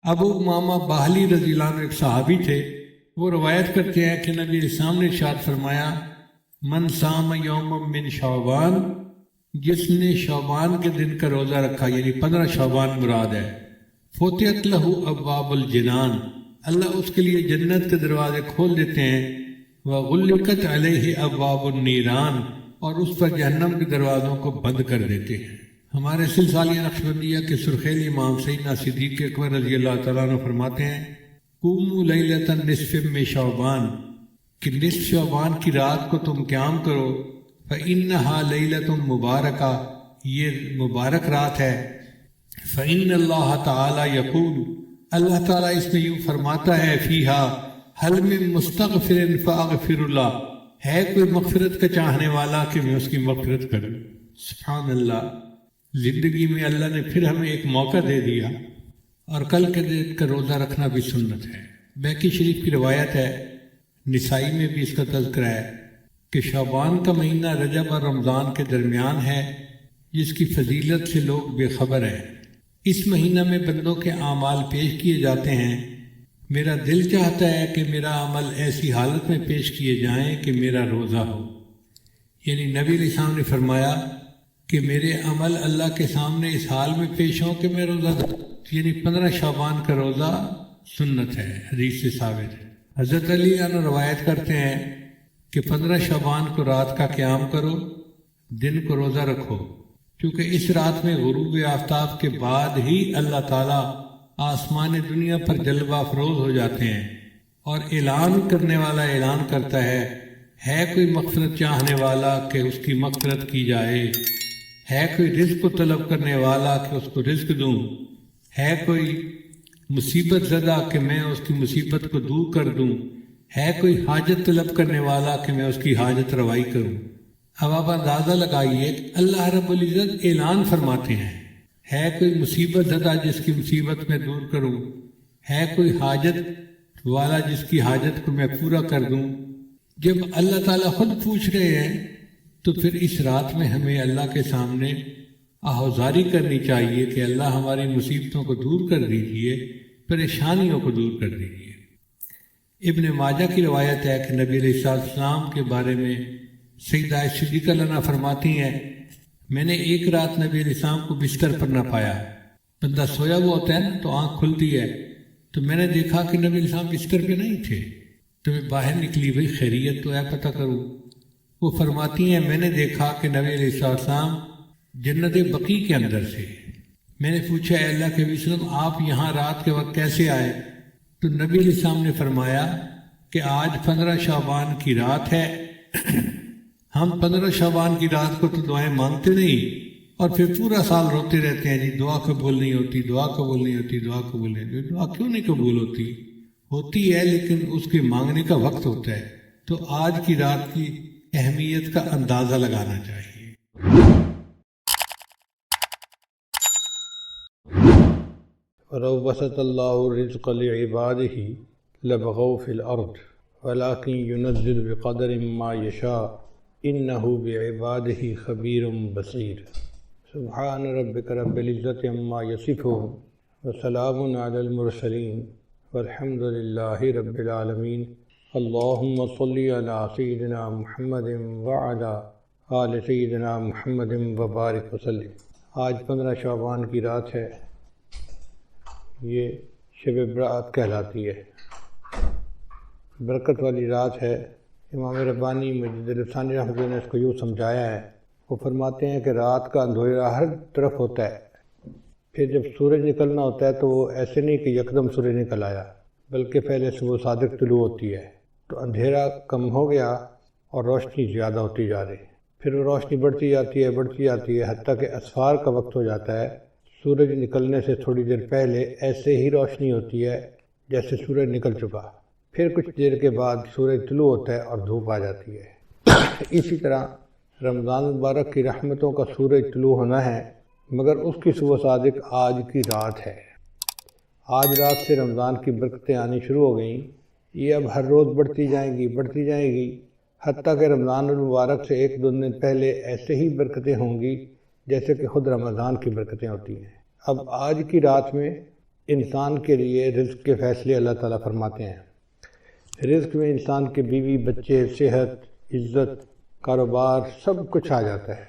ابو امامہ باہلی رضی اللہ عنہ ایک صحابی تھے، وہ روایت کرتے ہیں کہ نبی علیہ السلام نے ارشاد فرمایا، من صام یوم من شعبان، جس نے شعبان کے دن کا روزہ رکھا، یعنی 15 شعبان مراد ہے، فتحت لہ ابواب الجنان، اللہ اس کے لیے جنت کے دروازے کھول دیتے ہیں، وغلقت علیہ ابواب النیران، اور اس پر جہنم کے دروازوں کو بند کر دیتے ہیں۔ ہمارے سلسلہ نقشبندیہ کے سرخیلی امام سیدنا صدیق اکبر رضی اللہ تعالیٰ عنہ فرماتے ہیں، قوموا لیلۃ النصف من شعبان، کہ نصف شعبان کی رات کو تم قیام کرو، فإنہا لیلۃ مبارکہ، یہ مبارک رات ہے، فإن اللہ تعالی یقول، اللہ تعالیٰ اس میں یوں فرماتا ہے، فیہا حل من مستغفر فاغفر اللہ، ہے کوئی مغفرت کا چاہنے والا کہ میں اس کی مغفرت کروں۔ سبحان اللہ، زندگی میں اللہ نے پھر ہمیں ایک موقع دے دیا، اور کل کے دن کا روزہ رکھنا بھی سنت ہے۔ بیکی شریف کی روایت ہے، نسائی میں بھی اس کا تذکرہ ہے کہ شعبان کا مہینہ رجب اور رمضان کے درمیان ہے، جس کی فضیلت سے لوگ بے خبر ہیں۔ اس مہینہ میں بندوں کے اعمال پیش کیے جاتے ہیں، میرا دل چاہتا ہے کہ میرا عمل ایسی حالت میں پیش کیے جائیں کہ میرا روزہ ہو، یعنی نبی علیہ السلام نے فرمایا کہ میرے عمل اللہ کے سامنے اس حال میں پیش ہوں کہ میں روزہ دوں، یعنی 15 شعبان کا روزہ سنت ہے، حدیث سے ثابت ہے۔ حضرت علی عنہ روایت کرتے ہیں کہ 15 شعبان کو رات کا قیام کرو، دن کو روزہ رکھو، کیونکہ اس رات میں غروب آفتاب کے بعد ہی اللہ تعالیٰ آسمان دنیا پر جلوہ افروز ہو جاتے ہیں، اور اعلان کرنے والا اعلان کرتا ہے کوئی مغفرت چاہنے والا کہ اس کی مغفرت کی جائے، ہے کوئی رزق کو طلب کرنے والا کہ اس کو رزق دوں، ہے کوئی مصیبت زدہ کہ میں اس کی مصیبت کو دور کر دوں، ہے کوئی حاجت طلب کرنے والا کہ میں اس کی حاجت روائی کروں۔ اب آپ اندازہ لگائیے، اللہ رب العزت اعلان فرماتے ہیں، ہے کوئی مصیبت زدہ جس کی مصیبت میں دور کروں، ہے کوئی حاجت والا جس کی حاجت کو میں پورا کر دوں۔ جب اللہ تعالیٰ خود پوچھ رہے ہیں تو پھر اس رات میں ہمیں اللہ کے سامنے آہوزاری کرنی چاہیے کہ اللہ ہماری مصیبتوں کو دور کر دیجئے، پریشانیوں کو دور کر دیجئے۔ ابن ماجہ کی روایت ہے کہ نبی علیہ السلام کے بارے میں سیدہ صدیقہ عنہا فرماتی ہیں، میں نے ایک رات نبی علیہ السلام کو بستر پر نہ پایا، بندہ سویا ہوا ہوتا ہے نا تو آنکھ کھلتی ہے، تو میں نے دیکھا کہ نبی علیہ السلام بستر پہ نہیں تھے، تو میں باہر نکلی، بھئی خیریت تو ہے پتہ کروں۔ وہ فرماتی ہیں، میں نے دیکھا کہ نبی علیہ السلام جنت بقیع کے اندر سے۔ میں نے پوچھا، اے اللہ کے نبی صلی اللہ علیہ وسلم، آپ یہاں رات کے وقت کیسے آئے؟ تو نبی علیہ السلام نے فرمایا کہ آج 15 شعبان کی رات ہے، ہم 15 شعبان کی رات کو تو دعائیں مانگتے نہیں، اور پھر پورا سال روتے رہتے ہیں، جی دعا قبول نہیں ہوتی، دعا قبول نہیں ہوتی، دعا قبول نہیں ہوتی۔ دعا کیوں نہیں قبول ہوتی ہے، لیکن اس کے مانگنے کا وقت ہوتا ہے۔ تو آج کی رات کی اہمیت کا اندازہ لگانا چاہیے۔ وَلَوْ بَسَطَ اللَّهُ الرِّزْقَ لِعِبَادِهِ لَبَغَوْا فِي الْأَرْضِ وَلَكِنْ يُنَزِّلُ بِقَدَرٍ مَّا يَشَاءُ إِنَّهُ بِعِبَادِهِ خَبِيرٌ بَصِيرٌ۔ سبحان ربك رب العزة عما يصفون وسلام على المرسلين والحمد لله رب العالمين۔ اللهم صل على سيدنا محمد وعلى آل سيدنا محمد وبارک وسلم۔ آج 15 شعبان کی رات ہے، یہ شب برات کہلاتی ہے، برکت والی رات ہے۔ امام ربانی مجد الثانی رحمۃ اللہ نے اس کو یوں سمجھایا ہے، وہ فرماتے ہیں کہ رات کا اندھیرا ہر طرف ہوتا ہے، پھر جب سورج نکلنا ہوتا ہے تو وہ ایسے نہیں کہ یکدم سورج نکل آیا، بلکہ پہلے صبح صادق طلوع ہوتی ہے، تو اندھیرا کم ہو گیا اور روشنی زیادہ ہوتی جا رہی، پھر وہ روشنی بڑھتی جاتی ہے حتیٰ کہ اسفار کا وقت ہو جاتا ہے۔ سورج نکلنے سے تھوڑی دیر پہلے ایسے ہی روشنی ہوتی ہے جیسے سورج نکل چکا، پھر کچھ دیر کے بعد سورج طلوع ہوتا ہے اور دھوپ آ جاتی ہے۔ اسی طرح رمضان مبارک کی رحمتوں کا سورج طلوع ہونا ہے، مگر اس کی صبح صادق آج کی رات ہے۔ آج رات سے رمضان کی برکتیں آنی شروع ہو گئیں، یہ اب ہر روز بڑھتی جائیں گی حتیٰ کہ رمضان المبارک سے ایک دو دن پہلے ایسے ہی برکتیں ہوں گی جیسے کہ خود رمضان کی برکتیں ہوتی ہیں۔ اب آج کی رات میں انسان کے لیے رزق کے فیصلے اللہ تعالیٰ فرماتے ہیں۔ رزق میں انسان کے بیوی بچے، صحت، عزت، کاروبار سب کچھ آ جاتا ہے۔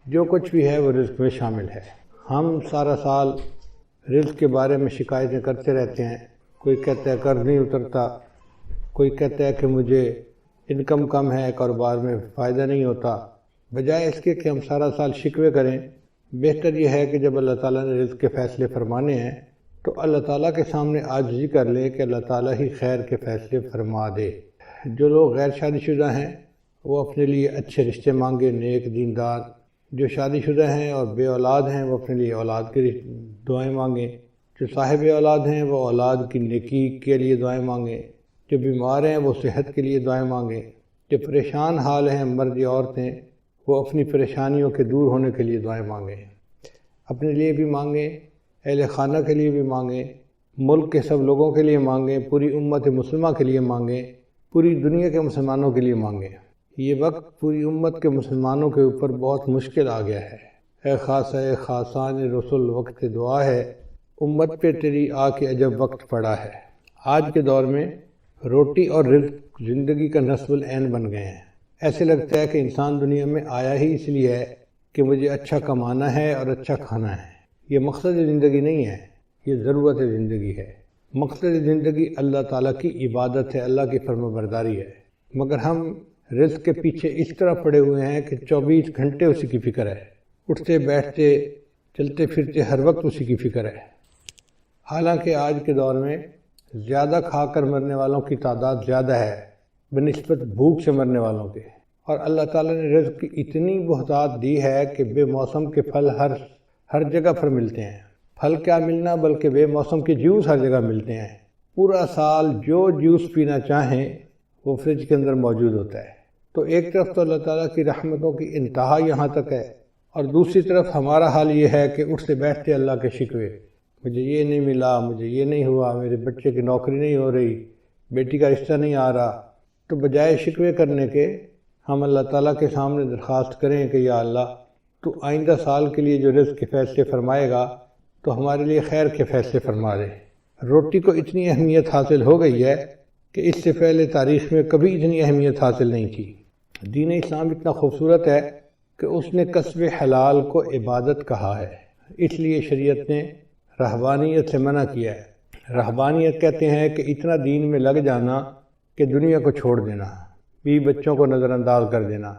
جو کچھ بھی ہے وہ رزق میں شامل ہے۔ ہم سارا سال رزق کے بارے میں شکایتیں کرتے رہتے ہیں۔ کوئی کہتا ہے قرض نہیں اترتا، کوئی کہتا ہے کہ مجھے انکم کم ہے، کاروبار میں فائدہ نہیں ہوتا۔ بجائے اس کے کہ ہم سارا سال شکوے کریں، بہتر یہ ہے کہ جب اللہ تعالیٰ نے رزق کے فیصلے فرمانے ہیں تو اللہ تعالیٰ کے سامنے عاجزی کر لیں کہ اللہ تعالیٰ ہی خیر کے فیصلے فرما دے۔ جو لوگ غیر شادی شدہ ہیں وہ اپنے لیے اچھے رشتے مانگے، نیک دیندار۔ جو شادی شدہ ہیں اور بے اولاد ہیں وہ اپنے لیے اولاد کی دعائیں مانگیں۔ جو صاحب اولاد ہیں وہ اولاد کی نیکی کے لیے دعائیں مانگیں۔ جو بیمار ہیں وہ صحت کے لیے دعائیں مانگیں۔ جو پریشان حال ہیں مرد یا عورتیں وہ اپنی پریشانیوں کے دور ہونے کے لیے دعائیں مانگیں۔ اپنے لیے بھی مانگیں، اہل خانہ کے لیے بھی مانگیں، ملک کے سب لوگوں کے لیے مانگیں، پوری امت مسلمہ کے لیے مانگیں، پوری دنیا کے مسلمانوں کے لیے مانگیں۔ یہ وقت پوری امت کے مسلمانوں کے اوپر بہت مشکل آ گیا ہے۔ اے خاصہ اے خاصان رسول وقت دعا ہے، امت پہ تیری آ کے عجب وقت پڑا ہے۔ آج کے دور میں روٹی اور رزق زندگی کا نصب العین بن گئے ہیں۔ ایسے لگتا ہے کہ انسان دنیا میں آیا ہی اس لیے ہے کہ مجھے اچھا کمانا ہے اور اچھا کھانا ہے۔ یہ مقصد زندگی نہیں ہے، یہ ضرورت زندگی ہے۔ مقصد زندگی اللہ تعالیٰ کی عبادت ہے، اللہ کی فرمانبرداری ہے۔ مگر ہم رزق کے پیچھے اس طرح پڑے ہوئے ہیں کہ 24 گھنٹے اسی کی فکر ہے، اٹھتے بیٹھتے چلتے پھرتے ہر وقت اسی کی فکر ہے۔ حالانکہ آج کے دور میں زیادہ کھا کر مرنے والوں کی تعداد زیادہ ہے بنسبت بھوک سے مرنے والوں کے، اور اللہ تعالیٰ نے رزق کی اتنی بہتات دی ہے کہ بے موسم کے پھل ہر جگہ پر ملتے ہیں۔ پھل کیا ملنا بلکہ بے موسم کے جوس ہر جگہ ملتے ہیں۔ پورا سال جو جوس پینا چاہیں وہ فریج کے اندر موجود ہوتا ہے۔ تو ایک طرف تو اللہ تعالیٰ کی رحمتوں کی انتہا یہاں تک ہے، اور دوسری طرف ہمارا حال یہ ہے کہ اٹھتے بیٹھتے اللہ کے شکوے، مجھے یہ نہیں ملا، مجھے یہ نہیں ہوا، میرے بچے کی نوکری نہیں ہو رہی، بیٹی کا رشتہ نہیں آ رہا۔ تو بجائے شکوے کرنے کے ہم اللہ تعالیٰ کے سامنے درخواست کریں کہ یا اللہ تو آئندہ سال کے لیے جو رزق کے فیصلے فرمائے گا تو ہمارے لیے خیر کے فیصلے فرما دے۔ روٹی کو اتنی اہمیت حاصل ہو گئی ہے کہ اس سے پہلے تاریخ میں کبھی اتنی اہمیت حاصل نہیں تھی۔ دین اسلام اتنا خوبصورت ہے کہ اس نے کسب حلال کو عبادت کہا ہے، اس لیے شریعت نے رہبانیت سے منع کیا ہے۔ رہبانیت کہتے ہیں کہ اتنا دین میں لگ جانا کہ دنیا کو چھوڑ دینا، بیوی بچوں کو نظر انداز کر دینا۔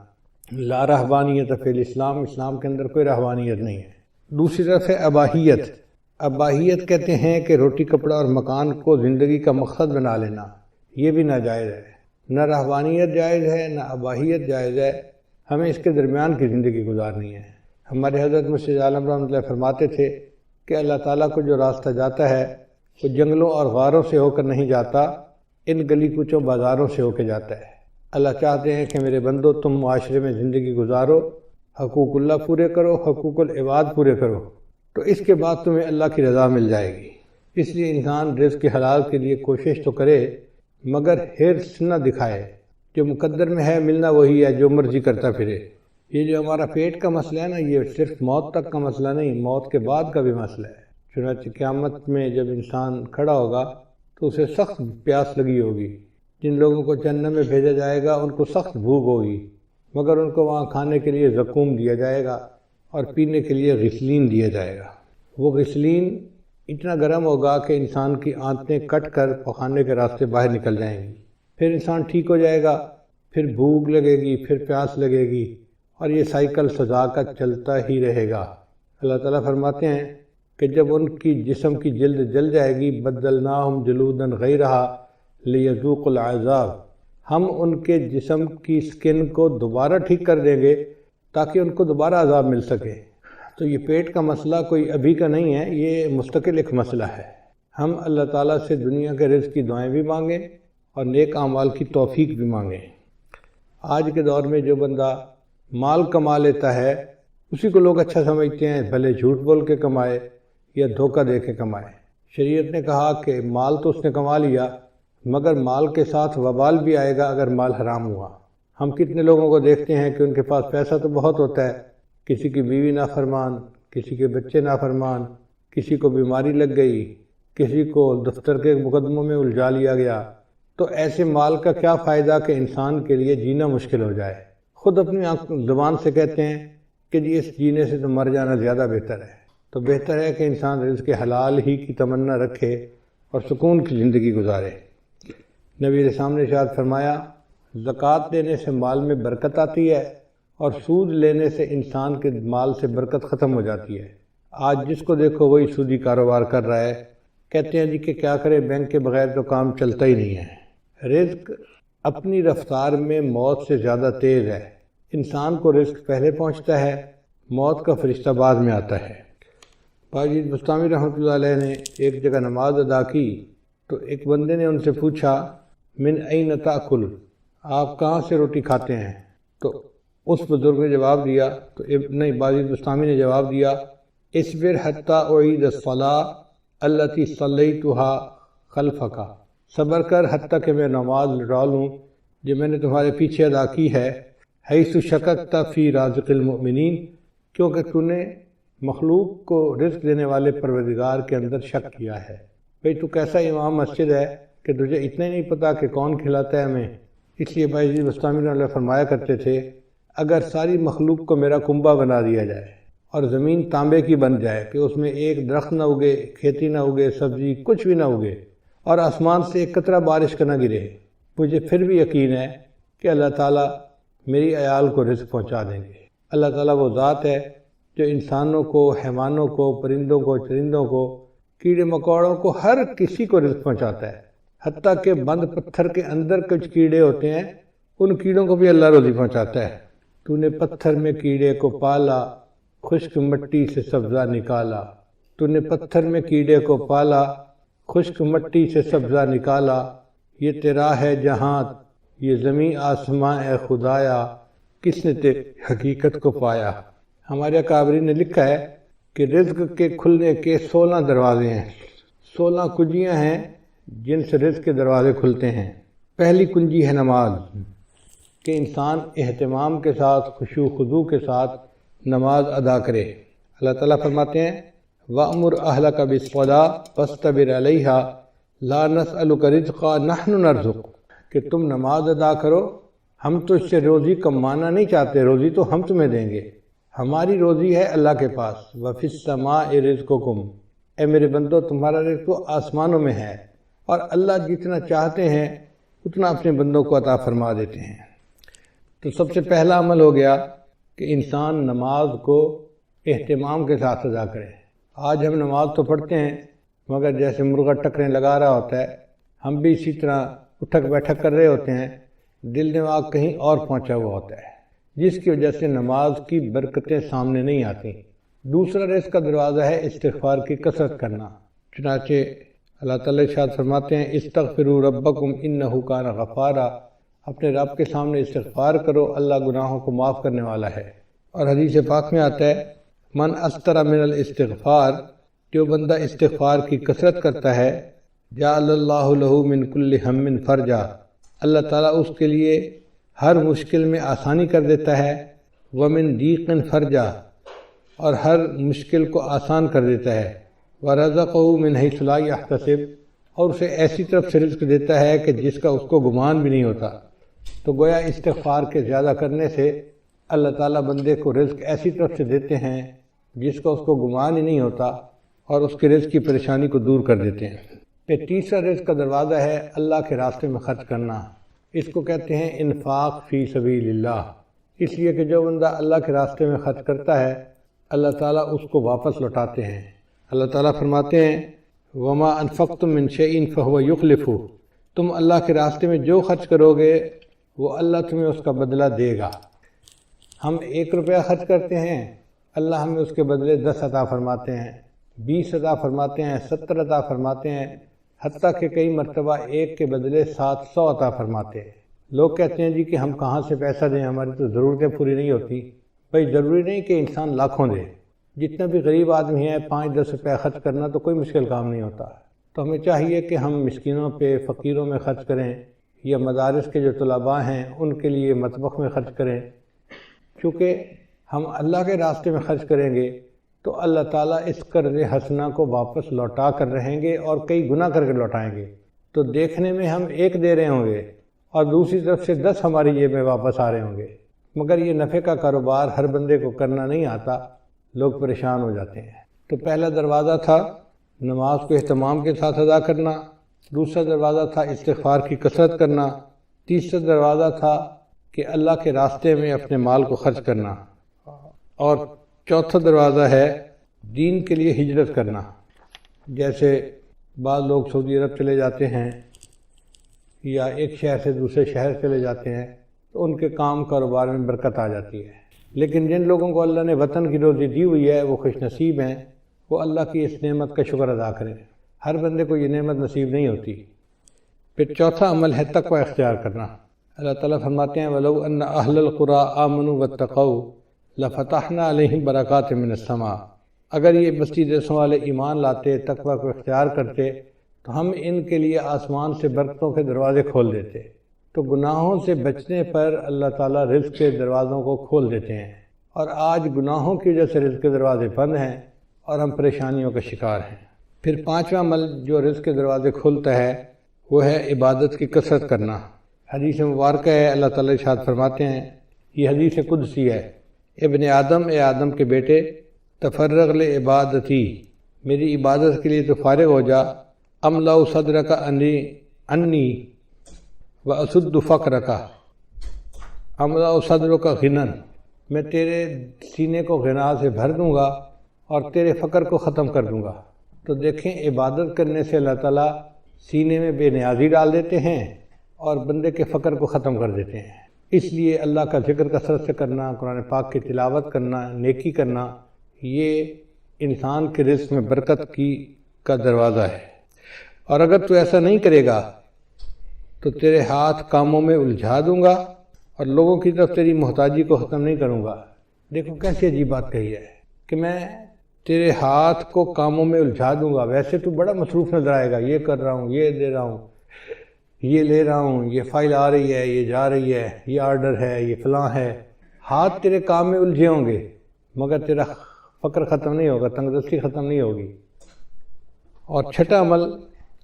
لا رہبانیت فی الاسلام، اسلام کے اندر کوئی رہبانیت نہیں ہے۔ دوسری طرف ہے اباہیت۔ اباہیت کہتے ہیں کہ روٹی کپڑا اور مکان کو زندگی کا مقصد بنا لینا، یہ بھی ناجائز ہے۔ نہ رہبانیت جائز ہے نہ اباہیت جائز ہے، ہمیں اس کے درمیان کی زندگی گزارنی ہے۔ ہمارے حضرت مسیح عالم رحمۃ اللہ فرماتے تھے کہ اللہ تعالیٰ کو جو راستہ جاتا ہے وہ جنگلوں اور غاروں سے ہو کر نہیں جاتا، ان گلی کوچوں بازاروں سے ہو کے جاتا ہے۔ اللہ چاہتے ہیں کہ میرے بندو تم معاشرے میں زندگی گزارو، حقوق اللہ پورے کرو، حقوق العباد پورے کرو، تو اس کے بعد تمہیں اللہ کی رضا مل جائے گی۔ اس لیے انسان رزق کے حلال کے لیے کوشش تو کرے مگر حرص نہ دکھائے۔ جو مقدر میں ہے ملنا وہی ہے، جو مرضی کرتا پھرے۔ یہ جو ہمارا پیٹ کا مسئلہ ہے نا، یہ صرف موت تک کا مسئلہ نہیں، موت کے بعد کا بھی مسئلہ ہے۔ چنانچہ قیامت میں جب انسان کھڑا ہوگا تو اسے سخت پیاس لگی ہوگی۔ جن لوگوں کو جہنم میں بھیجا جائے گا ان کو سخت بھوک ہوگی، مگر ان کو وہاں کھانے کے لیے زقوم دیا جائے گا اور پینے کے لیے غسلین دیا جائے گا۔ وہ غسلین اتنا گرم ہوگا کہ انسان کی آنتیں کٹ کر پخانے کے راستے باہر نکل جائیں گی۔ پھر انسان ٹھیک ہو جائے گا، پھر بھوک لگے گی، پھر پیاس لگے گی، اور یہ سائیکل سزا کا چلتا ہی رہے گا۔ اللہ تعالیٰ فرماتے ہیں کہ جب ان کی جسم کی جلد جل جائے گی، بدلناہم جلودا غیرہا لیذوقوا العذاب، ہم ان کے جسم کی سکن کو دوبارہ ٹھیک کر دیں گے تاکہ ان کو دوبارہ عذاب مل سکے۔ تو یہ پیٹ کا مسئلہ کوئی ابھی کا نہیں ہے، یہ مستقل ایک مسئلہ ہے۔ ہم اللہ تعالیٰ سے دنیا کے رزق کی دعائیں بھی مانگیں اور نیک اعمال کی توفیق بھی مانگیں۔ آج کے دور میں جو بندہ مال کما لیتا ہے اسی کو لوگ اچھا سمجھتے ہیں، بھلے جھوٹ بول کے کمائے یا دھوکہ دے کے کمائے۔ شریعت نے کہا کہ مال تو اس نے کما لیا مگر مال کے ساتھ وبال بھی آئے گا اگر مال حرام ہوا۔ ہم کتنے لوگوں کو دیکھتے ہیں کہ ان کے پاس پیسہ تو بہت ہوتا ہے، کسی کی بیوی نافرمان، کسی کے بچے نافرمان، کسی کو بیماری لگ گئی، کسی کو دفتر کے مقدموں میں الجھا لیا گیا، تو ایسے مال کا کیا فائدہ کہ انسان کے لیے جینا مشکل ہو جائے۔ خود اپنی زبان سے کہتے ہیں کہ جی اس جینے سے تو مر جانا زیادہ بہتر ہے۔ تو بہتر ہے کہ انسان رزق حلال ہی کی تمنا رکھے اور سکون کی زندگی گزارے۔ نبی کے سامنے ارشاد فرمایا، زکوٰۃ دینے سے مال میں برکت آتی ہے اور سود لینے سے انسان کے مال سے برکت ختم ہو جاتی ہے۔ آج جس کو دیکھو وہی سودی کاروبار کر رہا ہے، کہتے ہیں جی کہ کیا کرے، بینک کے بغیر تو کام چلتا ہی نہیں ہے۔ رزق اپنی رفتار میں موت سے زیادہ تیز ہے۔ انسان کو رزق پہلے پہنچتا ہے، موت کا فرشتہ بعد میں آتا ہے۔ باجید بستامی رحمۃ اللہ علیہ نے ایک جگہ نماز ادا کی تو ایک بندے نے ان سے پوچھا، من این تاکل، آپ کہاں سے روٹی کھاتے ہیں؟ تو اس بزرگ نے جواب دیا، تو باجید بستامی نے جواب دیا، اصبر حتی اعید الصلاۃ التی صلیتها خلفک، صبر کر حتیٰ کہ میں نماز لٹا لوں جو میں نے تمہارے پیچھے ادا کی ہے، حیث شککت فی رازق المؤمنین، کیونکہ تو نے مخلوق کو رزق دینے والے پروردگار کے اندر شک کیا ہے۔ بھئی تو کیسا امام مسجد ہے کہ تجھے اتنا ہی نہیں پتا کہ کون کھلاتا ہے ہمیں؟ اس لیے باجید بستامی رحمۃ اللہ فرمایا کرتے تھے، اگر ساری مخلوق کو میرا کنبہ بنا دیا جائے اور زمین تانبے کی بن جائے کہ اس میں ایک درخت نہ اگے، کھیتی نہ اگے، سبزی کچھ بھی نہ اگے، اور آسمان سے ایک قطرہ بارش کا نہ گرے، مجھے پھر بھی یقین ہے کہ اللہ تعالیٰ میری عیال کو رزق پہنچا دیں گے۔ اللہ تعالیٰ وہ ذات ہے جو انسانوں کو، حیوانوں کو، پرندوں کو، چرندوں کو، کیڑے مکوڑوں کو، ہر کسی کو رزق پہنچاتا ہے۔ حتیٰ کہ بند پتھر کے اندر کچھ کیڑے ہوتے ہیں، ان کیڑوں کو بھی اللہ روزی پہنچاتا ہے۔ تو نے پتھر میں کیڑے کو پالا، خشک مٹی سے سبزہ نکالا، تو نے پتھر میں کیڑے کو پالا، خشک مٹی سے سبزہ نکالا، یہ تیرا ہے جہاں، یہ زمین آسماں اے خدایا، کس نے تیری حقیقت کو پایا۔ ہمارے اکابری نے لکھا ہے کہ رزق کے کھلنے کے 16 دروازے ہیں، 16 کنجیاں ہیں جن سے رزق کے دروازے کھلتے ہیں۔ پہلی کنجی ہے نماز، کہ انسان اہتمام کے ساتھ، خشوع خضوع کے ساتھ نماز ادا کرے۔ اللہ تعالیٰ فرماتے ہیں، وَأْمُرْ أَهْلَكَ بِالصَّلَاةِ وَاسْتَبِرْ عَلَيْهَا لَا نَسْأَلُكَ رِزْقًا نَحْنُ نَرْزُقُكَ، کہ تم نماز ادا کرو، ہم تو اس سے روزی کمانا نہیں چاہتے، روزی تو ہم تمہیں دیں گے، ہماری روزی ہے اللہ کے پاس۔ وَفِي السَّمَاءِ رِزْقُكُمْ، اے میرے بندو تمہارا رزق تو آسمانوں میں ہے، اور اللہ جتنا چاہتے ہیں اتنا اپنے بندوں کو عطا فرما دیتے ہیں۔ تو سب سے پہلا عمل ہو گیا کہ انسان نماز کو اہتمام کے ساتھ ادا کرے۔ آج ہم نماز تو پڑھتے ہیں مگر جیسے مرغا ٹکریں لگا رہا ہوتا ہے، ہم بھی اسی طرح اٹھک بیٹھک کر رہے ہوتے ہیں، دل دماغ کہیں اور پہنچا ہوا ہوتا ہے، جس کی وجہ سے نماز کی برکتیں سامنے نہیں آتی۔ دوسرا رزق کا دروازہ ہے استغفار کی کثرت کرنا۔ چنانچہ اللہ تعالیٰ ارشاد فرماتے ہیں، استغفروا ربکم انہ کان غفارا، اپنے رب کے سامنے استغفار کرو، اللہ گناہوں کو معاف کرنے والا ہے۔ اور حدیث پاک میں آتا ہے، من استر من الاستغفار، جو بندہ استغفار کی کثرت کرتا ہے، جعل اللہ لہ من کل ہم فرجا، اللہ تعالیٰ اس کے لیے ہر مشکل میں آسانی کر دیتا ہے، ومن ضیق فرجا، اور ہر مشکل کو آسان کر دیتا ہے، ورزقہ من حیث لا یحتسب، اور اسے ایسی طرف سے رزق دیتا ہے کہ جس کا اس کو گمان بھی نہیں ہوتا۔ تو گویا استغفار کے زیادہ کرنے سے اللہ تعالیٰ بندے کو رزق ایسی طرف سے دیتے ہیں جس کا اس کو گمان ہی نہیں ہوتا، اور اس کے رزق کی پریشانی کو دور کر دیتے ہیں۔ پھر تیسرا رزق کا دروازہ ہے اللہ کے راستے میں خرچ کرنا، اس کو کہتے ہیں انفاق فی سبیل اللہ، اس لیے کہ جو بندہ اللہ کے راستے میں خرچ کرتا ہے اللہ تعالیٰ اس کو واپس لوٹاتے ہیں۔ اللہ تعالیٰ فرماتے ہیں، وما انفقتم من شیء فہو یخلفہ، تم اللہ کے راستے میں جو خرچ کرو گے وہ اللہ تمہیں اس کا بدلہ دے گا۔ ہم 1 روپیہ خرچ کرتے ہیں، اللہ ہمیں اس کے بدلے 10 عطا فرماتے ہیں، 20 عطا فرماتے ہیں، 70 عطا فرماتے ہیں، حتیٰ کہ کئی مرتبہ 1 کے بدلے 700 عطا فرماتے ہیں۔ لوگ کہتے ہیں جی کہ ہم کہاں سے پیسہ دیں، ہماری تو ضرورتیں پوری نہیں ہوتی۔ بھائی ضروری نہیں کہ انسان لاکھوں دے، جتنا بھی غریب آدمی ہے 5-10 روپے خرچ کرنا تو کوئی مشکل کام نہیں ہوتا۔ تو ہمیں چاہیے کہ ہم مسکینوں پہ، فقیروں میں خرچ کریں، یا مدارس کے جو طلباء ہیں ان کے لیے مطبخ میں خرچ کریں، کیونکہ ہم اللہ کے راستے میں خرچ کریں گے تو اللہ تعالیٰ اس قرض حسنہ کو واپس لوٹا کر رہیں گے اور کئی گنا کر کے لوٹائیں گے۔ تو دیکھنے میں ہم ایک دے رہے ہوں گے اور دوسری طرف سے 10 ہماری جیب میں واپس آ رہے ہوں گے، مگر یہ نفع کا کاروبار ہر بندے کو کرنا نہیں آتا، لوگ پریشان ہو جاتے ہیں۔ تو پہلا دروازہ تھا نماز کو اہتمام کے ساتھ ادا کرنا، دوسرا دروازہ تھا استغفار کی کثرت کرنا، تیسرا دروازہ تھا کہ اللہ کے راستے میں اپنے مال کو خرچ کرنا، اور چوتھا دروازہ ہے دین کے لیے ہجرت کرنا۔ جیسے بعض لوگ سعودی عرب چلے جاتے ہیں یا ایک شہر سے دوسرے شہر چلے جاتے ہیں تو ان کے کام کاروبار میں برکت آ جاتی ہے، لیکن جن لوگوں کو اللہ نے وطن کی روزی دی ہوئی ہے وہ خوش نصیب ہیں، وہ اللہ کی اس نعمت کا شکر ادا کریں۔ ہر بندے کو یہ نعمت نصیب نہیں ہوتی۔ پھر چوتھا عمل ہے تقوی اختیار کرنا۔ اللہ تعالیٰ فرماتے ہیں وَلَوْ أَنَّ أَهْلَ الْقُرَىٰ آمَنُوا وَاتَّقَوْا لَفَتَحْنَا عَلَيْهِمْ بَرَكَاتٍ مِّنَ السَّمَاءِ، اگر یہ بستی دیسوں والے ایمان لاتے، تقوی کو اختیار کرتے تو ہم ان کے لیے آسمان سے برکتوں کے دروازے کھول دیتے۔ تو گناہوں سے بچنے پر اللہ تعالیٰ رزق کے دروازوں کو کھول دیتے ہیں، اور آج گناہوں کی وجہ سے رزق کے دروازے بند ہیں اور ہم پریشانیوں کا شکار ہیں۔ پھر پانچواں عمل جو رزق کے دروازے کھولتا ہے وہ ہے عبادت کی کثرت کرنا۔ حدیث مبارکہ ہے، اللہ تعالیٰ ارشاد فرماتے ہیں، یہ حدیث قدسی ہے، ابن آدم، اے آدم کے بیٹے، تفرغ لعبادتی، میری عبادت کے لیے تو فارغ ہو جا، املا صدرک انی واسد فقرک، املا صدرک غنن، میں تیرے سینے کو غنا سے بھر دوں گا اور تیرے فقر کو ختم کر دوں گا۔ تو دیکھیں عبادت کرنے سے اللہ تعالیٰ سینے میں بے نیازی ڈال دیتے ہیں اور بندے کے فقر کو ختم کر دیتے ہیں۔ اس لیے اللہ کا ذکر کثرت سے کرنا، قرآن پاک کی تلاوت کرنا، نیکی کرنا، یہ انسان کے رزق میں برکت کا دروازہ ہے۔ اور اگر تو ایسا نہیں کرے گا تو تیرے ہاتھ کاموں میں الجھا دوں گا اور لوگوں کی طرف تیری محتاجی کو ختم نہیں کروں گا۔ دیکھو کیسی عجیب بات کہی ہے کہ میں تیرے ہاتھ کو کاموں میں الجھا دوں گا۔ ویسے تو بڑا مصروف نظر آئے گا، یہ کر رہا ہوں، یہ دے رہا ہوں، یہ لے رہا ہوں، یہ فائل آ رہی ہے، یہ جا رہی ہے، یہ آرڈر ہے، یہ فلاں ہے، ہاتھ تیرے کام میں الجھے ہوں گے، مگر تیرا فقر ختم نہیں ہوگا، تنگدستی ختم نہیں ہوگی۔ اور چھٹا عمل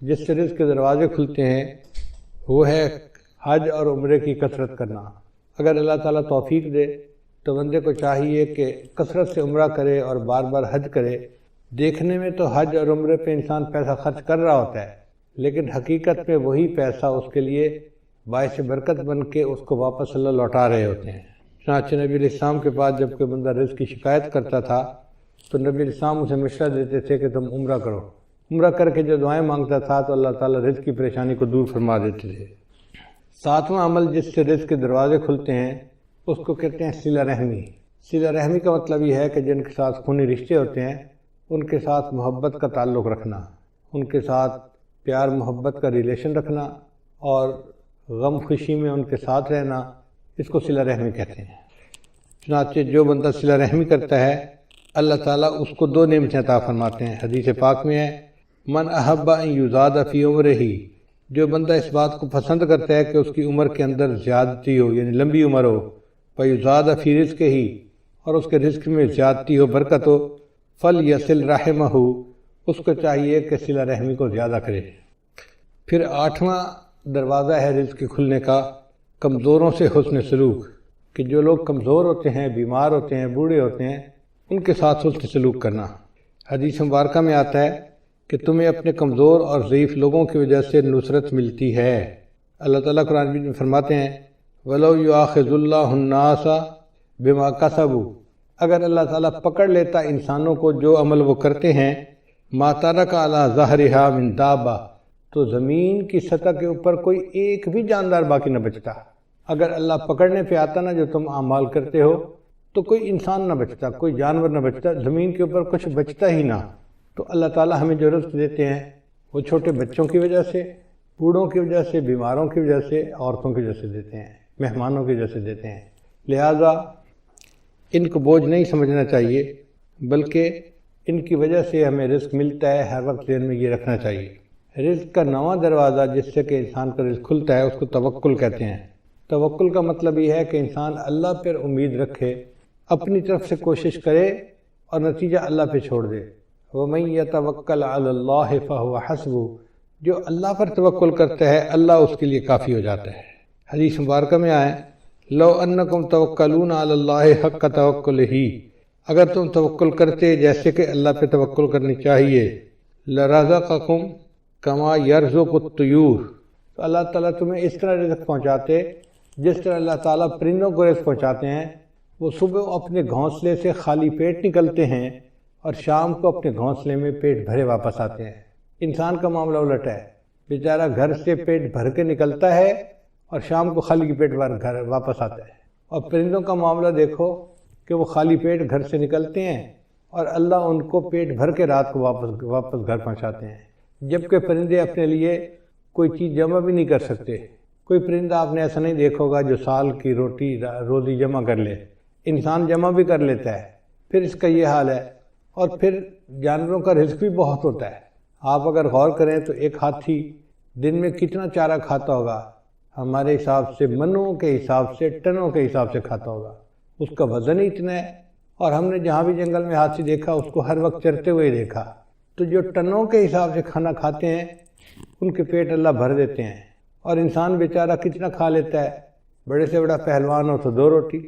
جس سے رزق کے دروازے کھلتے ہیں وہ ہے حج اور عمرے کی کثرت کرنا۔ اگر اللہ تعالیٰ توفیق دے تو بندے کو چاہیے کہ کثرت سے عمرہ کرے اور بار بار حج کرے۔ دیکھنے میں تو حج اور عمرے پہ انسان پیسہ خرچ کر رہا ہوتا ہے، لیکن حقیقت میں وہی پیسہ اس کے لیے باعث برکت بن کے اس کو واپس اللہ لوٹا رہے ہوتے ہیں۔ چنانچہ نبی علیہ السلام کے بعد جب کوئی بندہ رزق کی شکایت کرتا تھا تو نبی علیہ السلام اسے مشورہ دیتے تھے کہ تم عمرہ کرو۔ عمرہ کر کے جو دعائیں مانگتا تھا تو اللہ تعالیٰ رزق کی پریشانی کو دور فرما دیتے تھے۔ ساتواں عمل جس سے رزق کے دروازے کھلتے ہیں اس کو کہتے ہیں صلہ رحمی۔ صلہ رحمی کا مطلب یہ ہے کہ جن کے ساتھ خونی رشتے ہوتے ہیں ان کے ساتھ محبت کا تعلق رکھنا، ان کے ساتھ پیار محبت کا ریلیشن رکھنا اور غم خوشی میں ان کے ساتھ رہنا، اس کو صلہ رحمی کہتے ہیں۔ چنانچہ جو بندہ صلہ رحمی کرتا ہے اللہ تعالیٰ اس کو 2 نعمتیں عطا فرماتے ہیں۔ حدیث پاک میں ہے من احب ان یزاد فی عمرہ، جو بندہ اس بات کو پسند کرتا ہے کہ اس کی عمر کے اندر زیادتی ہو، یعنی لمبی عمر ہو، فیزاد فی رزق ہی، اور اس کے رزق میں زیادتی ہو، برکت ہو، فلیصل رحمہ، اس کو چاہیے کہ صلہ رحمی کو زیادہ کرے۔ پھر 8واں دروازہ ہے رزق کے کھلنے کا کمزوروں سے حسن سلوک، کہ جو لوگ کمزور ہوتے ہیں، بیمار ہوتے ہیں، بوڑھے ہوتے ہیں، ان کے ساتھ حسن سلوک کرنا۔ حدیث مبارکہ میں آتا ہے کہ تمہیں اپنے کمزور اور ضعیف لوگوں کی وجہ سے نصرت ملتی ہے۔ اللہ تعالیٰ قرآن مجید میں فرماتے ہیں وَلَوْ يُؤَاخِذُ اللَّهُ النَّاسَ بِمَا كَسَبُوا، اگر اللہ تعالیٰ پکڑ لیتا انسانوں کو جو عمل وہ کرتے ہیں، مَا تَرَكَ عَلَىٰ ظَهْرِهَا مِن دَابَّةٍ، تو زمین کی سطح کے اوپر کوئی ایک بھی جاندار باقی نہ بچتا۔ اگر اللہ پکڑنے پہ آتا نا جو تم اعمال کرتے ہو تو کوئی انسان نہ بچتا، کوئی جانور نہ بچتا، زمین کے اوپر کچھ بچتا ہی نہ۔ تو اللہ تعالیٰ ہمیں جو رزق دیتے ہیں وہ چھوٹے بچوں کی وجہ سے، بوڑھوں کی وجہ سے، بیماروں کی وجہ سے، عورتوں کی وجہ سے دیتے ہیں، مہمانوں کی وجہ سے دیتے ہیں۔ لہٰذا ان کو بوجھ نہیں سمجھنا چاہیے، بلکہ ان کی وجہ سے ہمیں رزق ملتا ہے، ہر وقت ذہن میں یہ رکھنا چاہیے۔ رزق کا 9واں دروازہ جس سے کہ انسان کا رزق کھلتا ہے اس کو توکل کہتے ہیں۔ توکل کا مطلب یہ ہے کہ انسان اللہ پر امید رکھے، اپنی طرف سے کوشش کرے اور نتیجہ اللہ پہ چھوڑ دے۔ وَمَن يَتَوَكَّلْ عَلَى اللَّهِ فَهُوَ حَسْبُهُ، جو اللہ پر توکل کرتا ہے اللہ اس کے لیے کافی ہو جاتا ہے۔ حدیث مبارکہ میں آئے لو انکم توکلون علی اللہ حق توکلہ، اگر تم توکل کرتے جیسے کہ اللہ پہ توکل کرنی چاہیے، لرزقکم کما یرزق الطیور، تو اللہ تعالیٰ تمہیں اس طرح رزق پہنچاتے جس طرح اللہ تعالیٰ پرندوں کو رزق پہنچاتے ہیں۔ وہ صبح اپنے گھونسلے سے خالی پیٹ نکلتے ہیں اور شام کو اپنے گھونسلے میں پیٹ بھرے واپس آتے ہیں۔ انسان کا معاملہ الٹ ہے، بیچارہ گھر سے پیٹ بھر کے نکلتا ہے اور شام کو خالی پیٹ گھر واپس آتا ہے۔ اور پرندوں کا معاملہ دیکھو کہ وہ خالی پیٹ گھر سے نکلتے ہیں اور اللہ ان کو پیٹ بھر کے رات کو واپس گھر پہنچاتے ہیں، جبکہ پرندے اپنے لیے کوئی چیز جمع بھی نہیں کر سکتے۔ کوئی پرندہ آپ نے ایسا نہیں دیکھا ہوگا جو سال کی روزی جمع کر لے، انسان جمع بھی کر لیتا ہے، پھر اس کا یہ حال ہے۔ اور پھر جانوروں کا رزق بھی بہت ہوتا ہے۔ آپ اگر غور کریں تو ایک ہاتھی دن میں کتنا چارہ کھاتا ہوگا، ہمارے حساب سے منوں کے حساب سے ٹنوں کے حساب سے کھاتا ہوگا، اس کا وزن ہی اتنا ہے۔ اور ہم نے جہاں بھی جنگل میں ہاتھی دیکھا اس کو ہر وقت چرتے ہوئے دیکھا، تو جو ٹنوں کے حساب سے کھانا کھاتے ہیں ان کے پیٹ اللہ بھر دیتے ہیں۔ اور انسان بیچارہ کتنا کھا لیتا ہے، بڑے سے بڑا پہلوان ہو تو 2 روٹی،